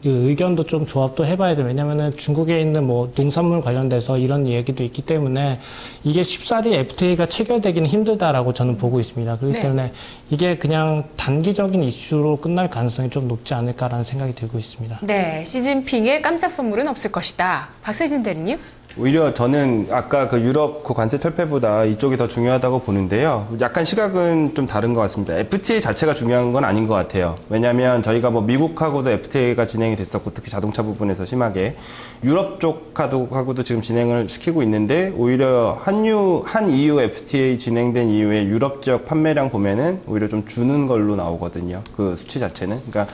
의견도 좀 조합도 해봐야 돼요. 왜냐면은 중국에 있는 뭐 농산물 관련돼서 이런 얘기도 있기 때문에 이게 쉽사리 FTA가 체결되기는 힘들다라고 저는 보고 있습니다. 그렇기 때문에 이게 그냥 단기적인 이슈로 끝날 가능성이 좀 높지 않을까라는 생각이 들고 있습니다. 네, 시진핑의 깜짝 선물은 없을 것이다. 박세진 대리님? 오히려 저는 아까 그 유럽 그 관세 철폐보다 이쪽이 더 중요하다고 보는데요. 약간 시각은 좀 다른 것 같습니다. FTA 자체가 중요한 건 아닌 것 같아요. 왜냐하면 저희가 뭐 미국하고도 FTA가 진행이 됐었고 특히 자동차 부분에서 심하게 유럽 쪽하고도 지금 진행을 시키고 있는데 오히려 한 EU FTA 진행된 이후에 유럽 지역 판매량 보면은 오히려 좀 주는 걸로 나오거든요. 그 수치 자체는. 그러니까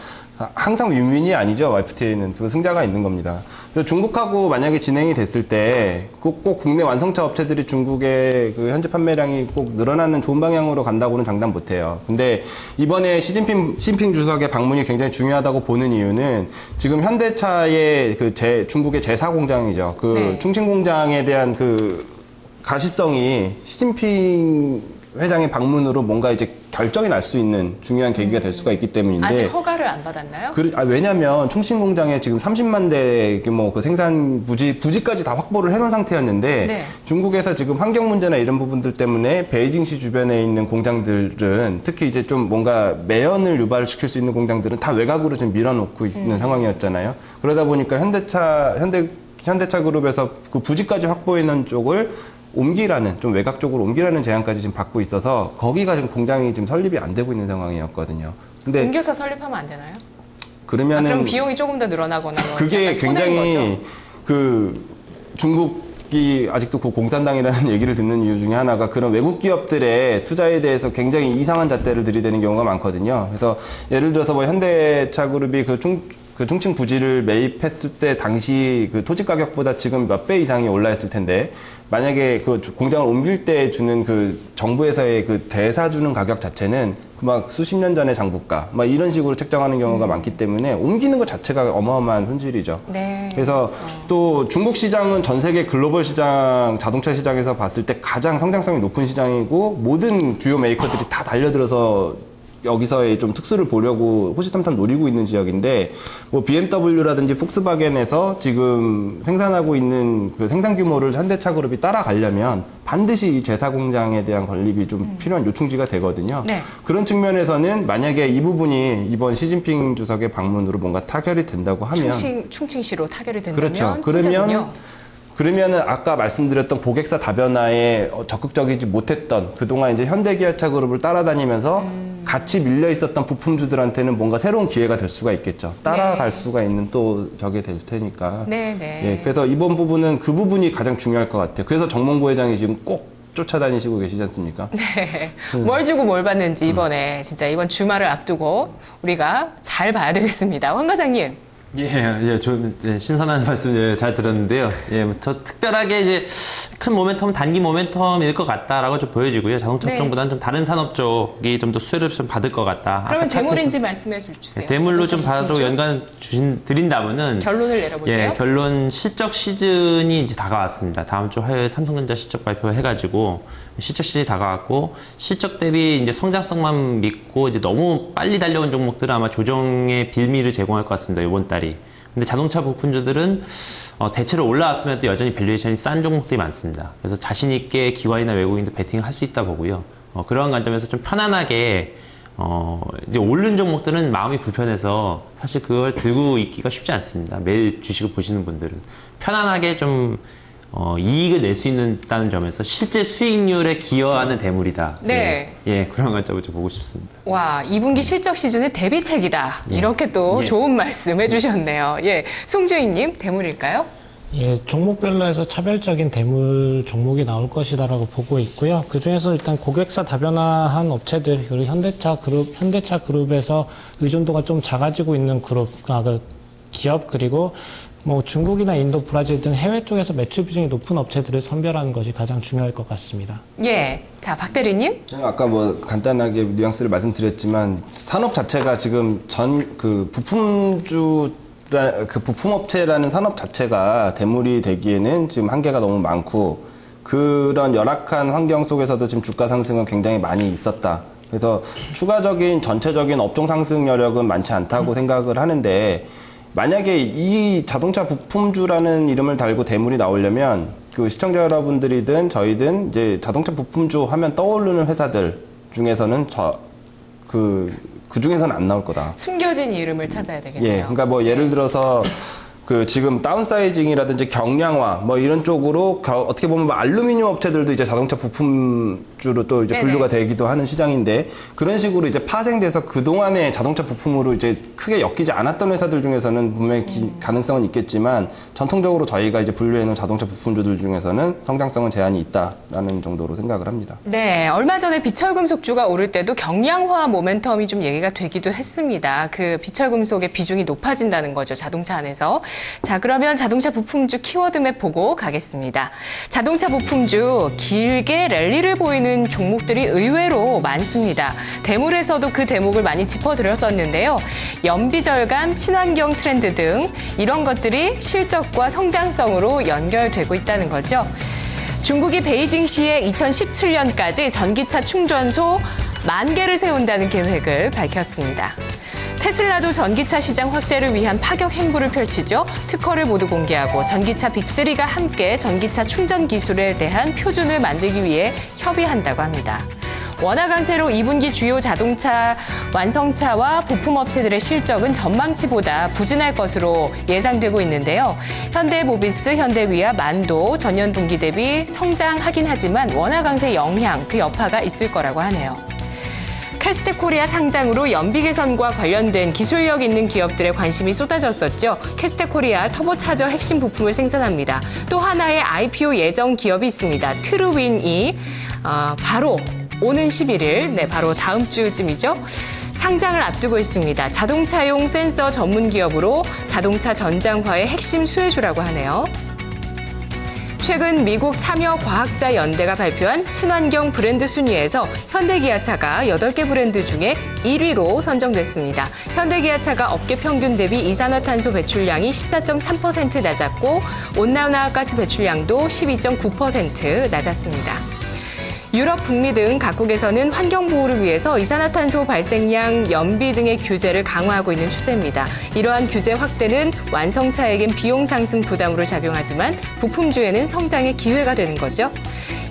항상 윈윈이 아니죠. FTA는 그 승자가 있는 겁니다. 그래서 중국하고 만약에 진행이 됐을 때 꼭 국내 완성차 업체들이 중국의 그 현재 판매량이 꼭 늘어나는 좋은 방향으로 간다고는 장담 못해요. 근데 이번에 시진핑 주석의 방문이 굉장히 중요하다고 보는 이유는 지금 현대차의 중국의 제4 공장이죠. 그 충칭 공장에 대한 그 가시성이 시진핑 회장의 방문으로 뭔가 이제 결정이 날 수 있는 중요한 계기가 될 수가 있기 때문인데 아직 허가를 안 받았나요? 왜냐하면 충칭 공장에 지금 30만 대 규모 그 생산 부지까지 다 확보를 해놓은 상태였는데 네. 중국에서 지금 환경 문제나 이런 부분들 때문에 베이징시 주변에 있는 공장들은 특히 이제 좀 뭔가 매연을 유발시킬 수 있는 공장들은 다 외곽으로 지금 밀어놓고 있는 상황이었잖아요. 그러다 보니까 현대차 그룹에서 그 부지까지 확보해놓은 쪽을 옮기라는, 좀 외곽 쪽으로 옮기라는 제안까지 지금 받고 있어서 거기가 지금 공장이 지금 설립이 안 되고 있는 상황이었거든요. 근데 옮겨서 설립하면 안 되나요? 그러면은 그럼 비용이 조금 더 늘어나거나 뭐 그게 약간 손해인 굉장히 거죠? 그 중국이 아직도 그 공산당이라는 얘기를 듣는 이유 중에 하나가 그런 외국 기업들의 투자에 대해서 굉장히 이상한 잣대를 들이대는 경우가 많거든요. 그래서 예를 들어서 뭐 현대차 그룹이 그 충칭 부지를 매입했을 때 당시 그 토지 가격보다 지금 몇 배 이상이 올라있을 텐데 만약에 그 공장을 옮길 때 주는 그 정부에서의 그 대사 주는 가격 자체는 막 수십 년 전의 장부가 막 이런 식으로 책정하는 경우가 많기 때문에 옮기는 것 자체가 어마어마한 손실이죠. 네. 그래서 또 중국 시장은 전 세계 글로벌 시장, 자동차 시장에서 봤을 때 가장 성장성이 높은 시장이고 모든 주요 메이커들이 다 달려들어서 여기서의 좀 특수를 보려고 호시탐탐 노리고 있는 지역인데 뭐 BMW라든지 폭스바겐에서 지금 생산하고 있는 그 생산 규모를 현대차 그룹이 따라가려면 반드시 이 제사 공장에 대한 건립이 좀 필요한 요충지가 되거든요. 네. 그런 측면에서는 만약에 이 부분이 이번 시진핑 주석의 방문으로 뭔가 타결이 된다고 하면 충칭시로 타결이 된다면 그렇죠. 혼자군요. 그러면은 아까 말씀드렸던 고객사 다변화에 적극적이지 못했던 그동안 이제 현대기아차 그룹을 따라다니면서 같이 밀려 있었던 부품주들한테는 뭔가 새로운 기회가 될 수가 있겠죠. 따라갈 네. 수가 있는 또 저게 될 테니까. 네, 네. 예, 그래서 이번 부분은 그 부분이 가장 중요할 것 같아요. 그래서 정몽구 회장이 지금 꼭 쫓아다니시고 계시지 않습니까? 네. 뭘 주고 뭘 받는지 이번에 진짜 이번 주말을 앞두고 우리가 잘 봐야 되겠습니다. 황 과장님. 좀 신선한 말씀 잘 들었는데요. 저 특별하게 이제 큰 모멘텀, 단기 모멘텀일 것 같다라고 좀 보여지고요. 자동차 네. 쪽보다는 좀 다른 산업 쪽이 좀 더 수혜를 좀 받을 것 같다. 그러면 대물인지 말씀해 주세요. 대물로 좀 받도록 연관 드린다면은 결론을 내려볼게요. 결론 실적 시즌이 이제 다가왔습니다. 다음 주 화요일 삼성전자 실적 발표해가지고 실적 시즌이 다가왔고 실적 대비 이제 성장성만 믿고 이제 너무 빨리 달려온 종목들은 아마 조정의 빌미를 제공할 것 같습니다. 이번 달이. 근데 자동차 부품주들은 대체로 올라왔으면 또 여전히 밸류에이션이 싼 종목들이 많습니다. 그래서 자신 있게 기관이나 외국인도 베팅을 할 수 있다 보고요. 그러한 관점에서 좀 편안하게 이제 오른 종목들은 마음이 불편해서 사실 그걸 들고 있기가 쉽지 않습니다. 매일 주식을 보시는 분들은 편안하게 좀 이익을 낼 수 있다는 점에서 실제 수익률에 기여하는 대물이다. 네. 그런 관점을 좀 보고 싶습니다. 와, 2분기 실적 시즌의 대비책이다. 이렇게 또 좋은 말씀 해주셨네요. 송주임님, 대물일까요? 종목별로 해서 차별적인 대물 종목이 나올 것이다라고 보고 있고요. 그 중에서 일단 고객사 다변화한 업체들, 그리고 현대차 그룹에서 의존도가 좀 작아지고 있는 기업, 그리고 뭐 중국이나 인도, 브라질 등 해외 쪽에서 매출 비중이 높은 업체들을 선별하는 것이 가장 중요할 것 같습니다. 자, 박 대리님. 제가 아까 뭐 간단하게 뉘앙스를 말씀드렸지만 산업 자체가 지금 부품업체라는 산업 자체가 대물이 되기에는 지금 한계가 너무 많고 그런 열악한 환경 속에서도 지금 주가 상승은 굉장히 많이 있었다. 그래서 추가적인 전체적인 업종 상승 여력은 많지 않다고 생각을 하는데 만약에 이 자동차 부품주라는 이름을 달고 대물이 나오려면 그 시청자 여러분들이든 저희든 이제 자동차 부품주 하면 떠오르는 회사들 중에서는 그 중에서는 안 나올 거다. 숨겨진 이름을 찾아야 되겠네요. 그러니까 뭐 예를 들어서 그 지금 다운사이징이라든지 경량화 뭐 이런 쪽으로 어떻게 보면 알루미늄 업체들도 이제 자동차 부품주로 또 이제 분류가 되기도 하는 시장인데 그런 식으로 이제 파생돼서 그동안에 자동차 부품으로 이제 크게 엮이지 않았던 회사들 중에서는 분명히 가능성은 있겠지만 전통적으로 저희가 이제 분류해놓은 자동차 부품주들 중에서는 성장성은 제한이 있다라는 정도로 생각을 합니다. 네, 얼마 전에 비철금속주가 오를 때도 경량화 모멘텀이 좀 얘기가 되기도 했습니다. 그 비철금속의 비중이 높아진다는 거죠, 자동차 안에서. 자, 그러면 자동차 부품주 키워드맵 보고 가겠습니다. 자동차 부품주 길게 랠리를 보이는 종목들이 의외로 많습니다. 대물에서도 그 대목을 많이 짚어드렸었는데요. 연비절감, 친환경 트렌드 등 이런 것들이 실적과 성장성으로 연결되고 있다는 거죠. 중국이 베이징시에 2017년까지 전기차 충전소 10,000개를 세운다는 계획을 밝혔습니다. 테슬라도 전기차 시장 확대를 위한 파격 행보를 펼치죠. 특허를 모두 공개하고 전기차 빅3가 함께 전기차 충전 기술에 대한 표준을 만들기 위해 협의한다고 합니다. 원화 강세로 2분기 주요 자동차 완성차와 부품업체들의 실적은 전망치보다 부진할 것으로 예상되고 있는데요. 현대모비스, 현대위아, 만도 전년 동기 대비 성장하긴 하지만 원화 강세 영향, 그 여파가 있을 거라고 하네요. 캐스텍코리아 상장으로 연비 개선과 관련된 기술력 있는 기업들의 관심이 쏟아졌었죠. 캐스텍코리아 터보차저 핵심 부품을 생산합니다. 또 하나의 IPO 예정 기업이 있습니다. 트루윈이 바로 오는 11일, 바로 다음 주쯤이죠. 상장을 앞두고 있습니다. 자동차용 센서 전문 기업으로 자동차 전장화의 핵심 수혜주라고 하네요. 최근 미국 참여과학자 연대가 발표한 친환경 브랜드 순위에서 현대기아차가 8개 브랜드 중에 1위로 선정됐습니다. 현대기아차가 업계 평균 대비 이산화탄소 배출량이 14.3% 낮았고 온난화가스 배출량도 12.9% 낮았습니다. 유럽, 북미 등 각국에서는 환경보호를 위해서 이산화탄소 발생량, 연비 등의 규제를 강화하고 있는 추세입니다. 이러한 규제 확대는 완성차에겐 비용 상승 부담으로 작용하지만 부품주에는 성장의 기회가 되는 거죠.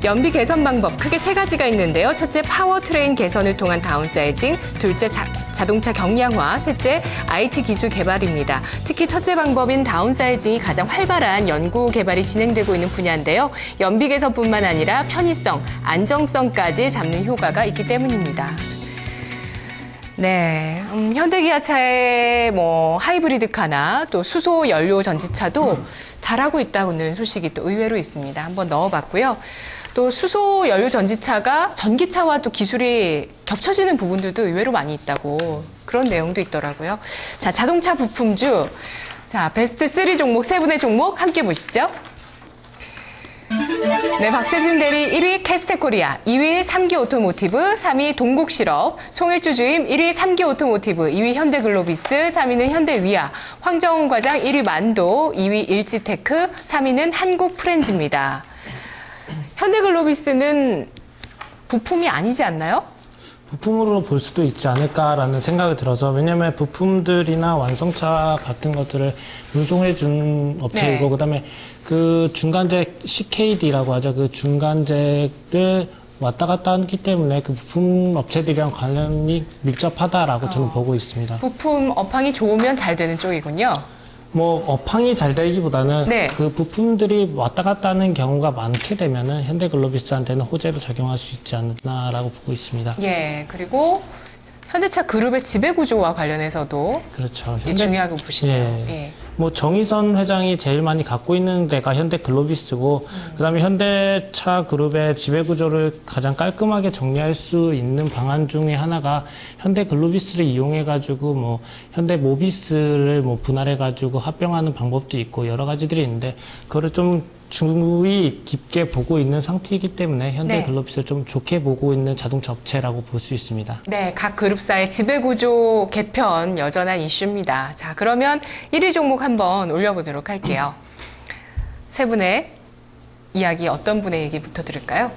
연비 개선 방법 크게 3가지가 있는데요. 첫째, 파워트레인 개선을 통한 다운사이징, 둘째, 자동차 경량화, 셋째, IT 기술 개발입니다. 특히 첫째 방법인 다운사이징이 가장 활발한 연구 개발이 진행되고 있는 분야인데요. 연비 개선뿐만 아니라 편의성, 안정성까지 잡는 효과가 있기 때문입니다. 네, 현대기아차의 하이브리드카나 또 수소 연료 전지차도 잘하고 있다는 소식이 또 의외로 있습니다. 한번 넣어봤고요. 또 수소 연료 전지차가 전기차와 또 기술이 겹쳐지는 부분들도 의외로 많이 있다고 그런 내용도 있더라고요. 자, 자동차 부품주. 자, 베스트 3 종목, 3분의 종목 함께 보시죠. 네, 박세진 대리 1위 캐스텍코리아, 2위 3기 오토모티브, 3위 동국실업, 송일주 주임 1위 3기 오토모티브, 2위 현대글로비스, 3위는 현대위아, 황정훈 과장 1위 만도, 2위 일지테크, 3위는 한국프렌즈입니다. 현대글로비스는 부품이 아니지 않나요? 부품으로 볼 수도 있지 않을까라는 생각이 들어서, 왜냐면 부품들이나 완성차 같은 것들을 운송해 준 업체이고, 네. 그다음에 그 중간재 CKD라고 하죠. 그 중간재를 왔다 갔다 하기 때문에 그 부품 업체들이랑 관련이 밀접하다라고 저는 보고 있습니다. 부품 업황이 좋으면 잘 되는 쪽이군요. 업황이 잘 되기보다는 네. 그 부품들이 왔다 갔다 하는 경우가 많게 되면은 현대글로비스한테는 호재로 작용할 수 있지 않나라고 보고 있습니다. 예, 그리고 현대차 그룹의 지배구조와 관련해서도 그렇죠. 중요하게 보시네요. 예. 예. 정의선 회장이 제일 많이 갖고 있는 데가 현대글로비스고, 그다음에 현대차 그룹의 지배구조를 가장 깔끔하게 정리할 수 있는 방안 중에 하나가 현대글로비스를 이용해가지고 현대모비스를 분할해가지고 합병하는 방법도 있고 여러 가지들이 있는데, 그거를 좀 주의 깊게 보고 있는 상태이기 때문에 현대글로비스를 좀 좋게 보고 있는 자동차 업체라고 볼 수 있습니다. 네, 각 그룹사의 지배구조 개편 여전한 이슈입니다. 자, 그러면 1위 종목 한번 올려보도록 할게요. 세 분의 이야기, 어떤 분의 얘기부터 들을까요?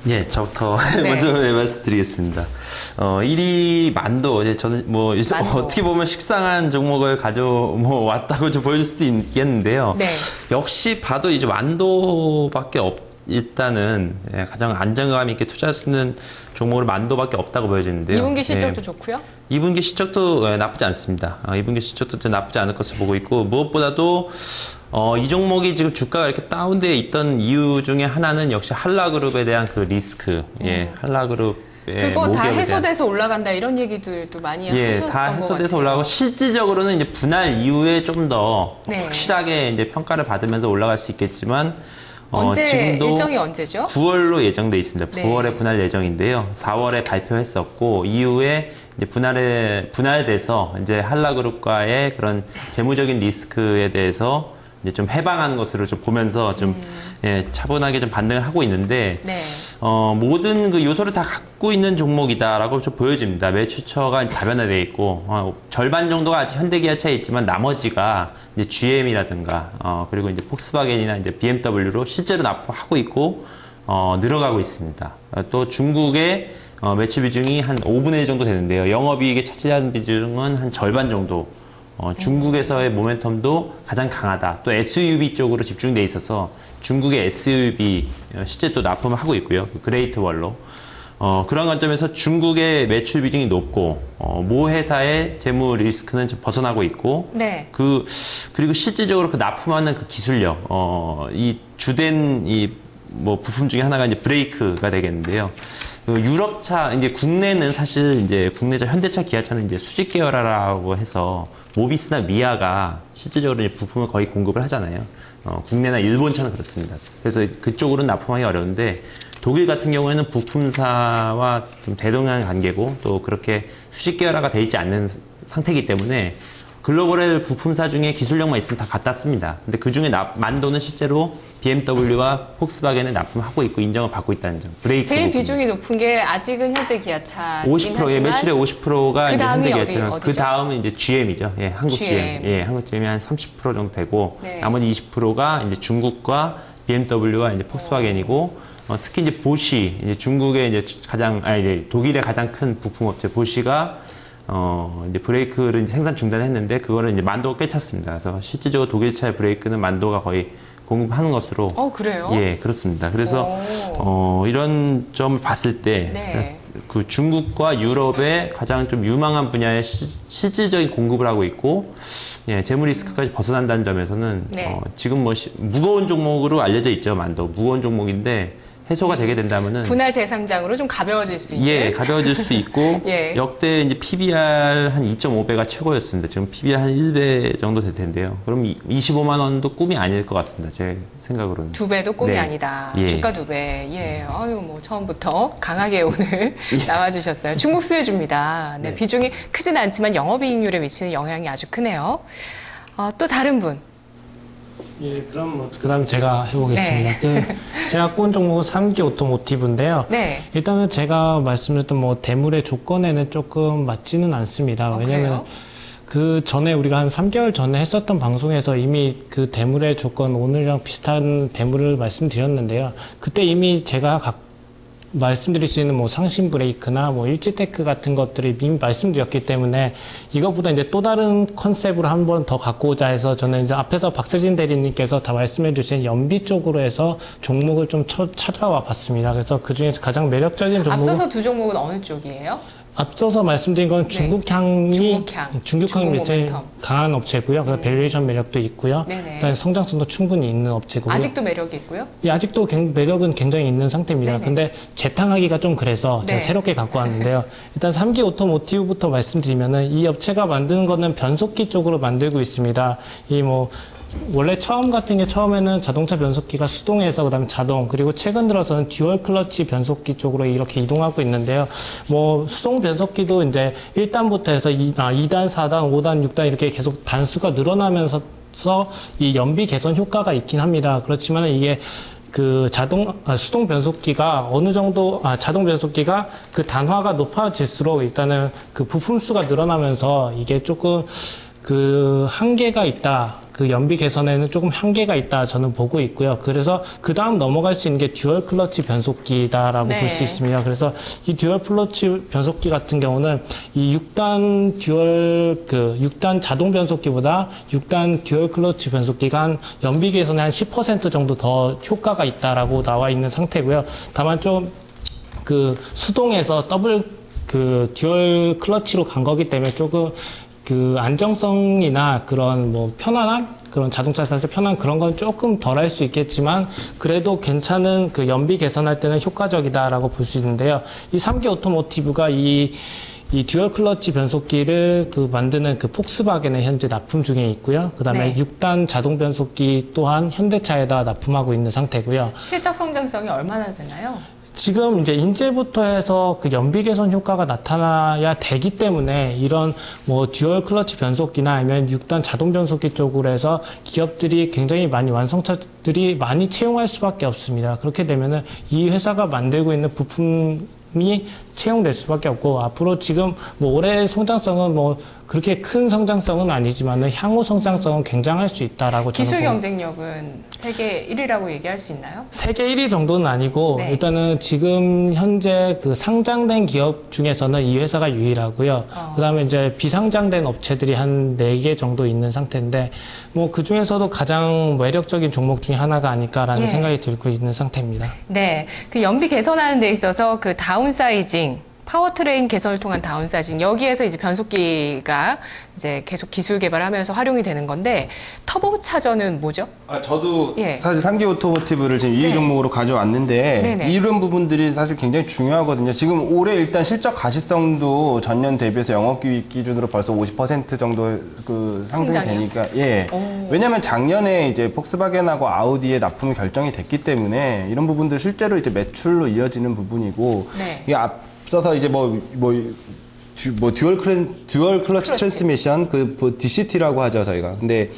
예, 저부터 네. 먼저 말씀드리겠습니다. 1위 만도, 이제 저는 만도. 어떻게 보면 식상한 종목을 왔다고 좀 보여줄 수도 있겠는데요. 네. 역시 봐도 이제 만도밖에 일단은 가장 안정감 있게 투자할 수 있는 종목을 만도밖에 없다고 보여지는데요. 2분기 실적도 좋고요. 2분기 실적도 나쁘지 않습니다. 2분기 실적도 좀 나쁘지 않을 것으로 보고 있고, 무엇보다도 이 종목이 지금 주가가 이렇게 다운되어 있던 이유 중에 하나는 역시 한라그룹에 대한 그 리스크, 한라그룹의 그거 다 모기업에 해소돼서 올라간다 이런 얘기들도 많이 하셨던 것 다 같아요. 해소돼서 올라가고, 실질적으로는 이제 분할 이후에 좀 더 네. 확실하게 이제 평가를 받으면서 올라갈 수 있겠지만, 일정이 지금도 언제죠? 9월로 예정돼 있습니다. 네. 9월에 분할 예정인데요. 4월에 발표했었고, 이후에 이제 분할돼서 이제 한라그룹과의 그런 재무적인 리스크에 대해서 이제 좀 해방하는 것으로 좀 보면서 좀 예, 차분하게 좀 반등을 하고 있는데 네. 모든 그 요소를 다 갖고 있는 종목이다라고 좀 보여집니다. 매출처가 이제 다변화되어 있고 절반 정도가 아직 현대기아차에 있지만 나머지가 이제 GM이라든가 그리고 이제 폭스바겐이나 이제 BMW로 실제로 납품하고 있고 늘어가고 있습니다. 또 중국의 매출 비중이 한 5분의 1 정도 되는데요. 영업이익에 차지하는 비중은 한 절반 정도. 중국에서의 모멘텀도 가장 강하다. 또 SUV 쪽으로 집중돼 있어서 중국의 SUV 실제 또 납품을 하고 있고요. 그레이트 월로. 그런 관점에서 중국의 매출 비중이 높고 모 회사의 재무 리스크는 좀 벗어나고 있고 네. 그리고 실질적으로 그 납품하는 그 기술력 이 주된 뭐 부품 중에 하나가 이제 브레이크가 되겠는데요. 그 유럽차 이제 국내는 사실 이제 국내차 현대차 기아차는 이제 수직 계열화라고 해서 모비스나 미아가 실질적으로 이제 부품을 거의 공급을 하잖아요. 국내나 일본 차는 그렇습니다. 그래서 그쪽으로는 납품하기 어려운데 독일 같은 경우에는 부품사와 좀 대등한 관계고 또 그렇게 수직 계열화가 돼 있지 않는 상태이기 때문에 글로벌 부품사 중에 기술력만 있으면 다 갖다 씁니다. 근데 그 중에 만도는 실제로 BMW와 폭스바겐에 납품하고 있고 인정을 받고 있다는 점. 브레이크 제일 부분. 비중이 높은 게 아직은 현대기아차이긴 50%, 예, 매출의 50%가 이제 현대기아차면 그 어디죠? 다음은 이제 GM이죠. 예, 한국 GM. 예, 한국 GM이 한 30% 정도 되고 네. 나머지 20%가 이제 중국과 BMW와 이제 폭스바겐이고 특히 이제 보시, 이제 중국의 이제 이제 독일의 가장 큰 부품업체 보시가 이제 브레이크를 이제 생산 중단했는데 그거를 이제 만도가 꽤 찼습니다. 그래서 실질적으로 독일차의 브레이크는 만도가 거의 공급하는 것으로. 그래요? 예, 그렇습니다. 그래서 이런 점을 봤을 때 네. 그 중국과 유럽의 가장 좀 유망한 분야의 실질적인 공급을 하고 있고 예, 재무 리스크까지 벗어난다는 점에서는 네. 지금 뭐 무거운 종목으로 알려져 있죠. 만도 무거운 종목인데 해소가 되게 된다면은 분할 재상장으로 좀 가벼워질 수 있는. 예, 가벼워질 수 있고 예. 역대 이제 PBR 한 2.5배가 최고였습니다. 지금 PBR 한 1배 정도 될 텐데요. 그럼 25만 원도 꿈이 아닐 것 같습니다. 제 생각으로는. 2배도 꿈이 네. 아니다. 예. 주가 2배. 예. 아유, 뭐 처음부터 강하게 오늘 나와주셨어요. 중국 수혜주입니다. 네, 네. 비중이 크진 않지만 영업이익률에 미치는 영향이 아주 크네요. 또 다른 분. 예, 그럼 그다음 제가 해보겠습니다. 제가 꼰 종목은 3기 오토모티브인데요. 네. 일단은 제가 말씀드렸던 뭐 대물의 조건에는 조금 맞지는 않습니다. 왜냐하면 그래요? 그 전에 우리가 한 3개월 전에 했었던 방송에서 이미 그 대물의 조건 오늘이랑 비슷한 대물을 말씀드렸는데요. 그때 이미 제가 말씀드릴 수 있는 뭐 상신 브레이크나 뭐 일지테크 같은 것들을 이미 말씀드렸기 때문에 이것보다 이제 또 다른 컨셉으로 한 번 더 갖고 오자 해서 저는 이제 앞에서 박세진 대리님께서 다 말씀해 주신 연비 쪽으로 해서 종목을 좀 찾아와 봤습니다. 그래서 그 중에서 가장 매력적인 종목은 앞서서 두 종목은 어느 쪽이에요? 앞서서 말씀드린 건 중국향이 중국 제일 모멘텀. 강한 업체고요. 그 밸류에이션 매력도 있고요. 네네. 일단 성장성도 충분히 있는 업체고 아직도 매력이 있고요? 예, 아직도 매력은 굉장히 있는 상태입니다. 네네. 근데 재탕하기가 좀 그래서 제가 네. 새롭게 갖고 왔는데요. 일단 3기 오토모티브부터 말씀드리면은 이 업체가 만드는 거는 변속기 쪽으로 만들고 있습니다. 원래 처음에는 자동차 변속기가 수동에서 그다음에 자동, 그리고 최근 들어서는 듀얼 클러치 변속기 쪽으로 이렇게 이동하고 있는데요. 뭐 수동 변속기도 이제 1단부터 해서 2단, 4단, 5단, 6단 이렇게 계속 단수가 늘어나면서 이 연비 개선 효과가 있긴 합니다. 그렇지만 이게 수동 변속기가 어느 정도, 자동 변속기가 그 단화가 높아질수록 일단은 그 부품 수가 늘어나면서 이게 조금 한계가 있다. 그 연비 개선에는 조금 한계가 있다 저는 보고 있고요. 그래서 그 다음 넘어갈 수 있는 게 듀얼 클러치 변속기다라고 네. 볼 수 있습니다. 그래서 이 듀얼 클러치 변속기 같은 경우는 이 6단 자동 변속기보다 6단 듀얼 클러치 변속기가 한 연비 개선에 한 10% 정도 더 효과가 있다라고 나와 있는 상태고요. 다만 좀 수동에서 듀얼 클러치로 간 거기 때문에 조금 안정성이나 그런 편안함? 그런 자동차 탈 때 편한 그런 건 조금 덜 할 수 있겠지만 그래도 괜찮은 연비 개선할 때는 효과적이다라고 볼 수 있는데요. 이 3기 오토모티브가 이 듀얼 클러치 변속기를 만드는 폭스바겐에 현재 납품 중에 있고요. 그 다음에 네. 6단 자동 변속기 또한 현대차에다 납품하고 있는 상태고요. 실적 성장성이 얼마나 되나요? 지금 이제 인제부터 해서 그 연비 개선 효과가 나타나야 되기 때문에 이런 뭐 듀얼 클러치 변속기나 아니면 6단 자동 변속기 쪽으로 해서 기업들이 굉장히 많이 완성차들이 많이 채용할 수밖에 없습니다. 그렇게 되면은 이 회사가 만들고 있는 부품이 채용될 수밖에 없고, 앞으로 지금 뭐 올해 성장성은 뭐 그렇게 큰 성장성은 아니지만은 향후 성장성은 굉장할 수 있다라고 저는 기술 경쟁력은 세계 1위라고 얘기할 수 있나요? 세계 1위 정도는 아니고, 네. 일단은 지금 현재 그 상장된 기업 중에서는 이 회사가 유일하고요. 그다음에 이제 비상장된 업체들이 한 4개 정도 있는 상태인데, 뭐 그 중에서도 가장 매력적인 종목 중에 하나가 아닐까라는 예. 생각이 들고 있는 상태입니다. 네, 그 연비 개선하는 데 있어서 그 다운사이징, 파워트레인 개선을 통한 다운사이징, 여기에서 이제 변속기가 이제 계속 기술 개발하면서 활용이 되는 건데, 터보차저는 뭐죠? 저도 예. 사실 3기 오토모티브를 지금 2위 네. 종목으로 가져왔는데 네네. 이런 부분들이 사실 굉장히 중요하거든요. 지금 올해 일단 실적 가시성도 전년 대비해서 영업이익 기준으로 벌써 50% 정도 그 상승이 성장이요? 되니까 예. 왜냐하면 작년에 이제 폭스바겐하고 아우디의 납품이 결정이 됐기 때문에 이런 부분들 실제로 이제 매출로 이어지는 부분이고 네. 이게 앞서서 이제 듀얼 클러치 트랜스미션 뭐 DCT라고 하죠 저희가. 근데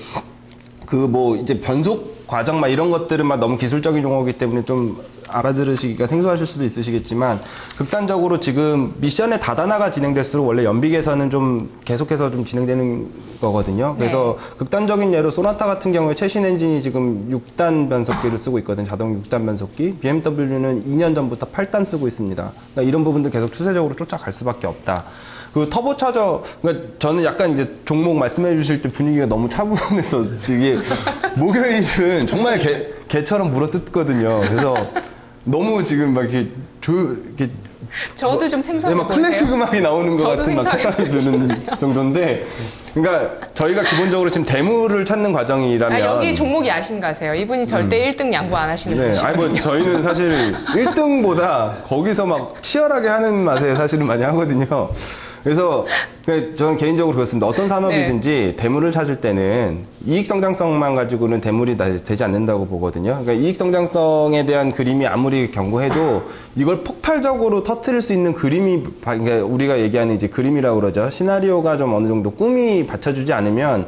그 뭐 이제 변속 과정 막 이런 것들은 막 너무 기술적인 용어이기 때문에 좀 알아들으시기가 생소하실 수도 있으시겠지만, 극단적으로 지금 미션의 다단화가 진행될수록 원래 연비 개선은 좀 계속해서 좀 진행되는 거거든요. 그래서 극단적인 예로 소나타 같은 경우에 최신 엔진이 지금 6단 변속기를 쓰고 있거든요. 자동 6단 변속기. BMW는 2년 전부터 8단 쓰고 있습니다. 그러니까 이런 부분들 계속 추세적으로 쫓아갈 수밖에 없다. 그 터보차저, 그러니까 저는 약간 이제 종목 말씀해 주실 때 분위기가 너무 차분해서 이게 목요일은 정말 개처럼 물어뜯거든요. 그래서 너무 지금 막 이렇게 이렇게 저도 좀 생소하게 막 클래식 보이세요? 음악이 나오는 것 저도 같은 막 생소하게 착각이 드는 정도인데, 그러니까 저희가 기본적으로 지금 대물을 찾는 과정이라면 여기 종목이 아신가세요? 이분이 절대 1등 양보 안 하시는 네, 아니 분이시거든요. 뭐 저희는 사실 1등보다 거기서 막 치열하게 하는 맛에 사실은 많이 하거든요. 그래서 저는 개인적으로 그렇습니다. 어떤 산업이든지 대물을 찾을 때는 이익 성장성만 가지고는 대물이 되지 않는다고 보거든요. 그러니까 이익 성장성에 대한 그림이 아무리 견고해도 이걸 폭발적으로 터뜨릴 수 있는 그림이, 그러니까 우리가 얘기하는 이제 그림이라고 그러죠. 시나리오가 좀 어느 정도 꿈이 받쳐주지 않으면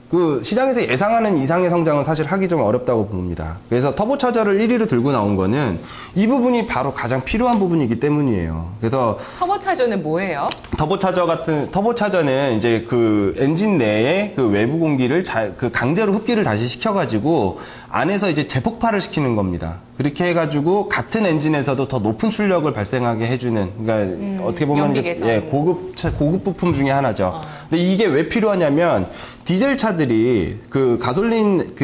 그 시장에서 예상하는 이상의 성장은 사실 하기 좀 어렵다고 봅니다. 그래서 터보차저를 1위로 들고 나온 거는 이 부분이 바로 가장 필요한 부분이기 때문이에요. 그래서 터보차저는 뭐예요? 터보차저는 이제 그 엔진 내에 그 외부 공기를 그 강제로 흡기를 다시 시켜가지고 안에서 이제 재폭발을 시키는 겁니다. 그렇게 해가지고 같은 엔진에서도 더 높은 출력을 발생하게 해주는, 그러니까 어떻게 보면 이제 고급 부품 중에 하나죠. 근데 이게 왜 필요하냐면 디젤 차들이 그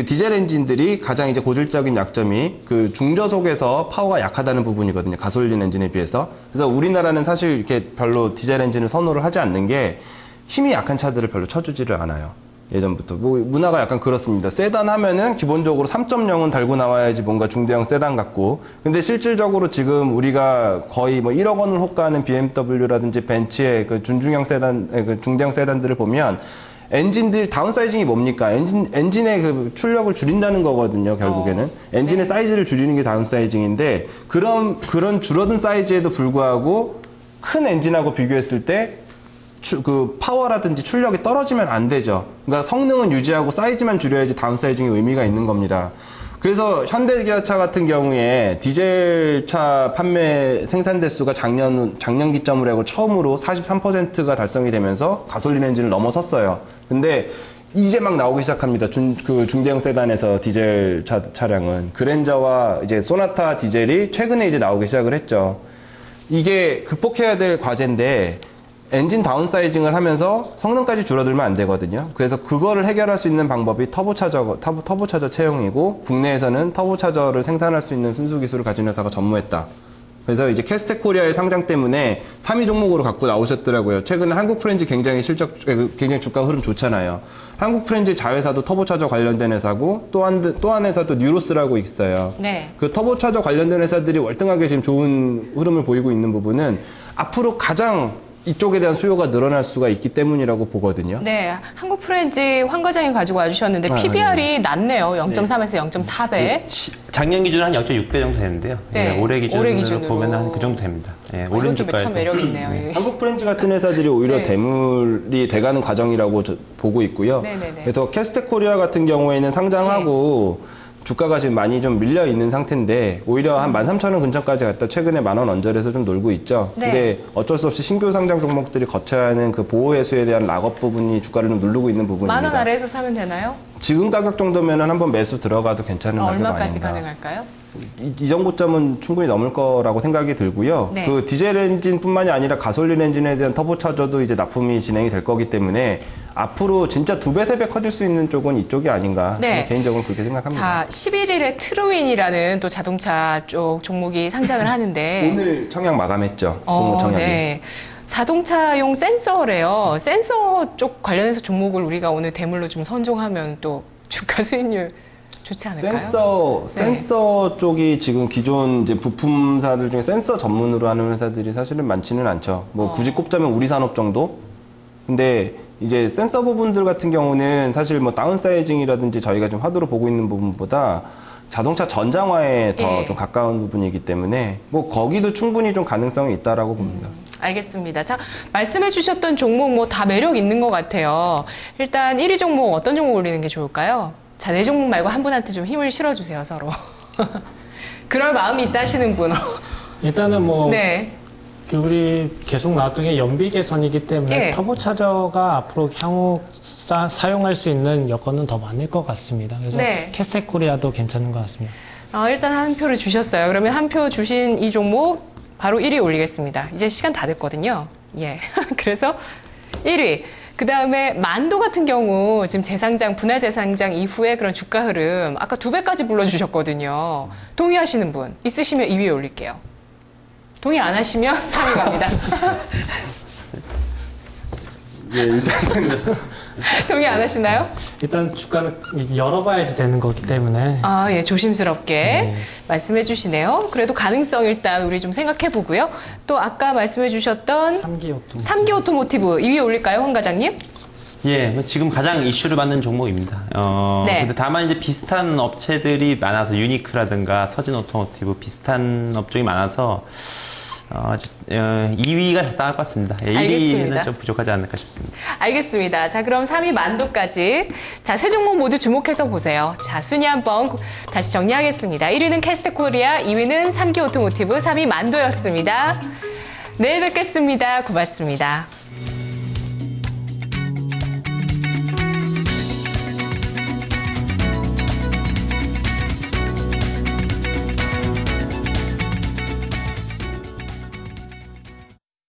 디젤 엔진들이 가장 이제 고질적인 약점이 그 중저속에서 파워가 약하다는 부분이거든요. 가솔린 엔진에 비해서. 그래서 우리나라는 사실 이렇게 별로 디젤 엔진을 선호를 하지 않는 게 힘이 약한 차들을 별로 쳐주지를 않아요. 예전부터. 뭐 문화가 약간 그렇습니다. 세단 하면은 기본적으로 3.0은 달고 나와야지 뭔가 중대형 세단 같고. 근데 실질적으로 지금 우리가 거의 뭐 1억 원을 호가하는 BMW라든지 벤츠의 그 중대형 세단들을 보면 엔진들 다운사이징이 뭡니까? 엔진의 그 출력을 줄인다는 거거든요, 결국에는. 엔진의 사이즈를 줄이는 게 다운사이징인데, 그런 줄어든 사이즈에도 불구하고 큰 엔진하고 비교했을 때 그 파워라든지 출력이 떨어지면 안 되죠. 그러니까 성능은 유지하고 사이즈만 줄여야지 다운사이징의 의미가 있는 겁니다. 그래서 현대기아차 같은 경우에 디젤차 판매 생산 대수가 작년 기점으로 하고 처음으로 43%가 달성이 되면서 가솔린 엔진을 넘어섰어요. 근데 이제 막 나오기 시작합니다. 중대형 세단에서 디젤 차량은 그랜저와 이제 소나타 디젤이 최근에 이제 나오기 시작을 했죠. 이게 극복해야 될 과제인데 엔진 다운사이징을 하면서 성능까지 줄어들면 안 되거든요. 그래서 그거를 해결할 수 있는 방법이 터보차저 채용이고, 국내에서는 터보차저를 생산할 수 있는 순수 기술을 가진 회사가 전무했다. 그래서 이제 캐스텍 코리아의 상장 때문에 3위 종목으로 갖고 나오셨더라고요. 최근에 한국 프렌즈 굉장히 주가 흐름 좋잖아요. 한국 프렌즈 자회사도 터보차저 관련된 회사고, 또 한 회사도 뉴로스라고 있어요. 네. 그 터보차저 관련된 회사들이 월등하게 지금 좋은 흐름을 보이고 있는 부분은 앞으로 가장 이쪽에 대한 수요가 늘어날 수가 있기 때문이라고 보거든요. 네, 한국 프렌즈 황 과장이 가지고 와주셨는데 PBR이 낮네요. 0.3에서 0.4배. 작년 기준으로 한 0.6배 정도 되는데요. 네, 예, 올해 올해 기준으로 기준으로. 보면 한 그 정도 됩니다. 예, 오른 이것도 주가에도. 참 매력 있네요. 예. 한국 프렌즈 같은 회사들이 오히려 네. 대물이 돼가는 과정이라고 보고 있고요. 네네네. 그래서 캐스텍 코리아 같은 경우에는 상장하고 주가가 지금 많이 좀 밀려 있는 상태인데 오히려 한 13,000원 근처까지 갔다 최근에 10,000원 언저리에서 좀 놀고 있죠. 네. 근데 어쩔 수 없이 신규 상장 종목들이 거쳐야 하는 그 보호 회수에 대한 락업 부분이 주가를 좀 누르고 있는 부분입니다. 10,000원 아래에서 사면 되나요? 지금 가격 정도면은 한번 매수 들어가도 괜찮은 가격 얼마까지 아닌가. 가능할까요? 이 정도점은 충분히 넘을 거라고 생각이 들고요. 네. 그 디젤 엔진뿐만이 아니라 가솔린 엔진에 대한 터보차저도 이제 납품이 진행이 될 거기 때문에 앞으로 진짜 2배, 3배 커질 수 있는 쪽은 이쪽이 아닌가. 네. 개인적으로 그렇게 생각합니다. 자, 11일에 트루윈이라는 또 자동차 쪽 종목이 상장을 하는데. 오늘 청약 마감했죠. 공모 청약이. 네. 자동차용 센서래요. 센서 쪽 관련해서 종목을 우리가 오늘 대물로 좀 선종하면 또 주가 수익률 좋지 않을까요? 센서 쪽이 지금 기존 이제 부품사들 중에 센서 전문으로 하는 회사들이 사실은 많지는 않죠. 뭐 굳이 꼽자면 우리 산업 정도? 근데 이제 센서 부분들 같은 경우는 사실 뭐 다운사이징이라든지 저희가 좀 화두로 보고 있는 부분보다 자동차 전장화에 더 예. 좀 가까운 부분이기 때문에 뭐 거기도 충분히 좀 가능성이 있다라고 봅니다. 알겠습니다. 자, 말씀해 주셨던 종목 뭐 다 매력 있는 것 같아요. 일단 1위 종목 어떤 종목 올리는 게 좋을까요? 자, 네 종목 말고 한 분한테 좀 힘을 실어주세요, 서로. 그럴 마음이 있다 하시는 분. 일단은 뭐 네. 우리 계속 나왔던 게 연비 개선이기 때문에 예. 터보차저가 앞으로 향후 사용할 수 있는 여건은 더 많을 것 같습니다. 그래서 네. 캐스텍 코리아도 괜찮은 것 같습니다. 일단 한 표를 주셨어요. 그러면 한 표 주신 이 종목 바로 1위 올리겠습니다. 이제 시간 다 됐거든요. 예. 그래서 1위. 그 다음에 만도 같은 경우 지금 재상장, 분할 재상장 이후에 그런 주가 흐름 아까 2배까지 불러주셨거든요. 동의하시는 분 있으시면 2위에 올릴게요. 동의 안 하시면 3위 갑니다. 예, 일단은 동의 안 하시나요? 일단 주가는 열어봐야지 되는 거기 때문에 예, 조심스럽게 말씀해 주시네요. 그래도 가능성 일단 우리 좀 생각해 보고요. 또 아까 말씀해 주셨던 3기 오토모티브 2위에 올릴까요, 황 과장님? 예, 뭐 지금 가장 이슈를 받는 종목입니다. 네. 근데 다만 이제 비슷한 업체들이 많아서 유니크라든가 서진 오토모티브 비슷한 업종이 많아서 2위가 적당할 것 같습니다. 예, 알겠습니다. 1위는 좀 부족하지 않을까 싶습니다. 알겠습니다. 자, 그럼 3위 만도까지. 자, 세 종목 모두 주목해서 보세요. 자, 순위 한번 다시 정리하겠습니다. 1위는 캐스텍 코리아, 2위는 3기 오토모티브, 3위 만도였습니다. 내일 뵙겠습니다. 고맙습니다.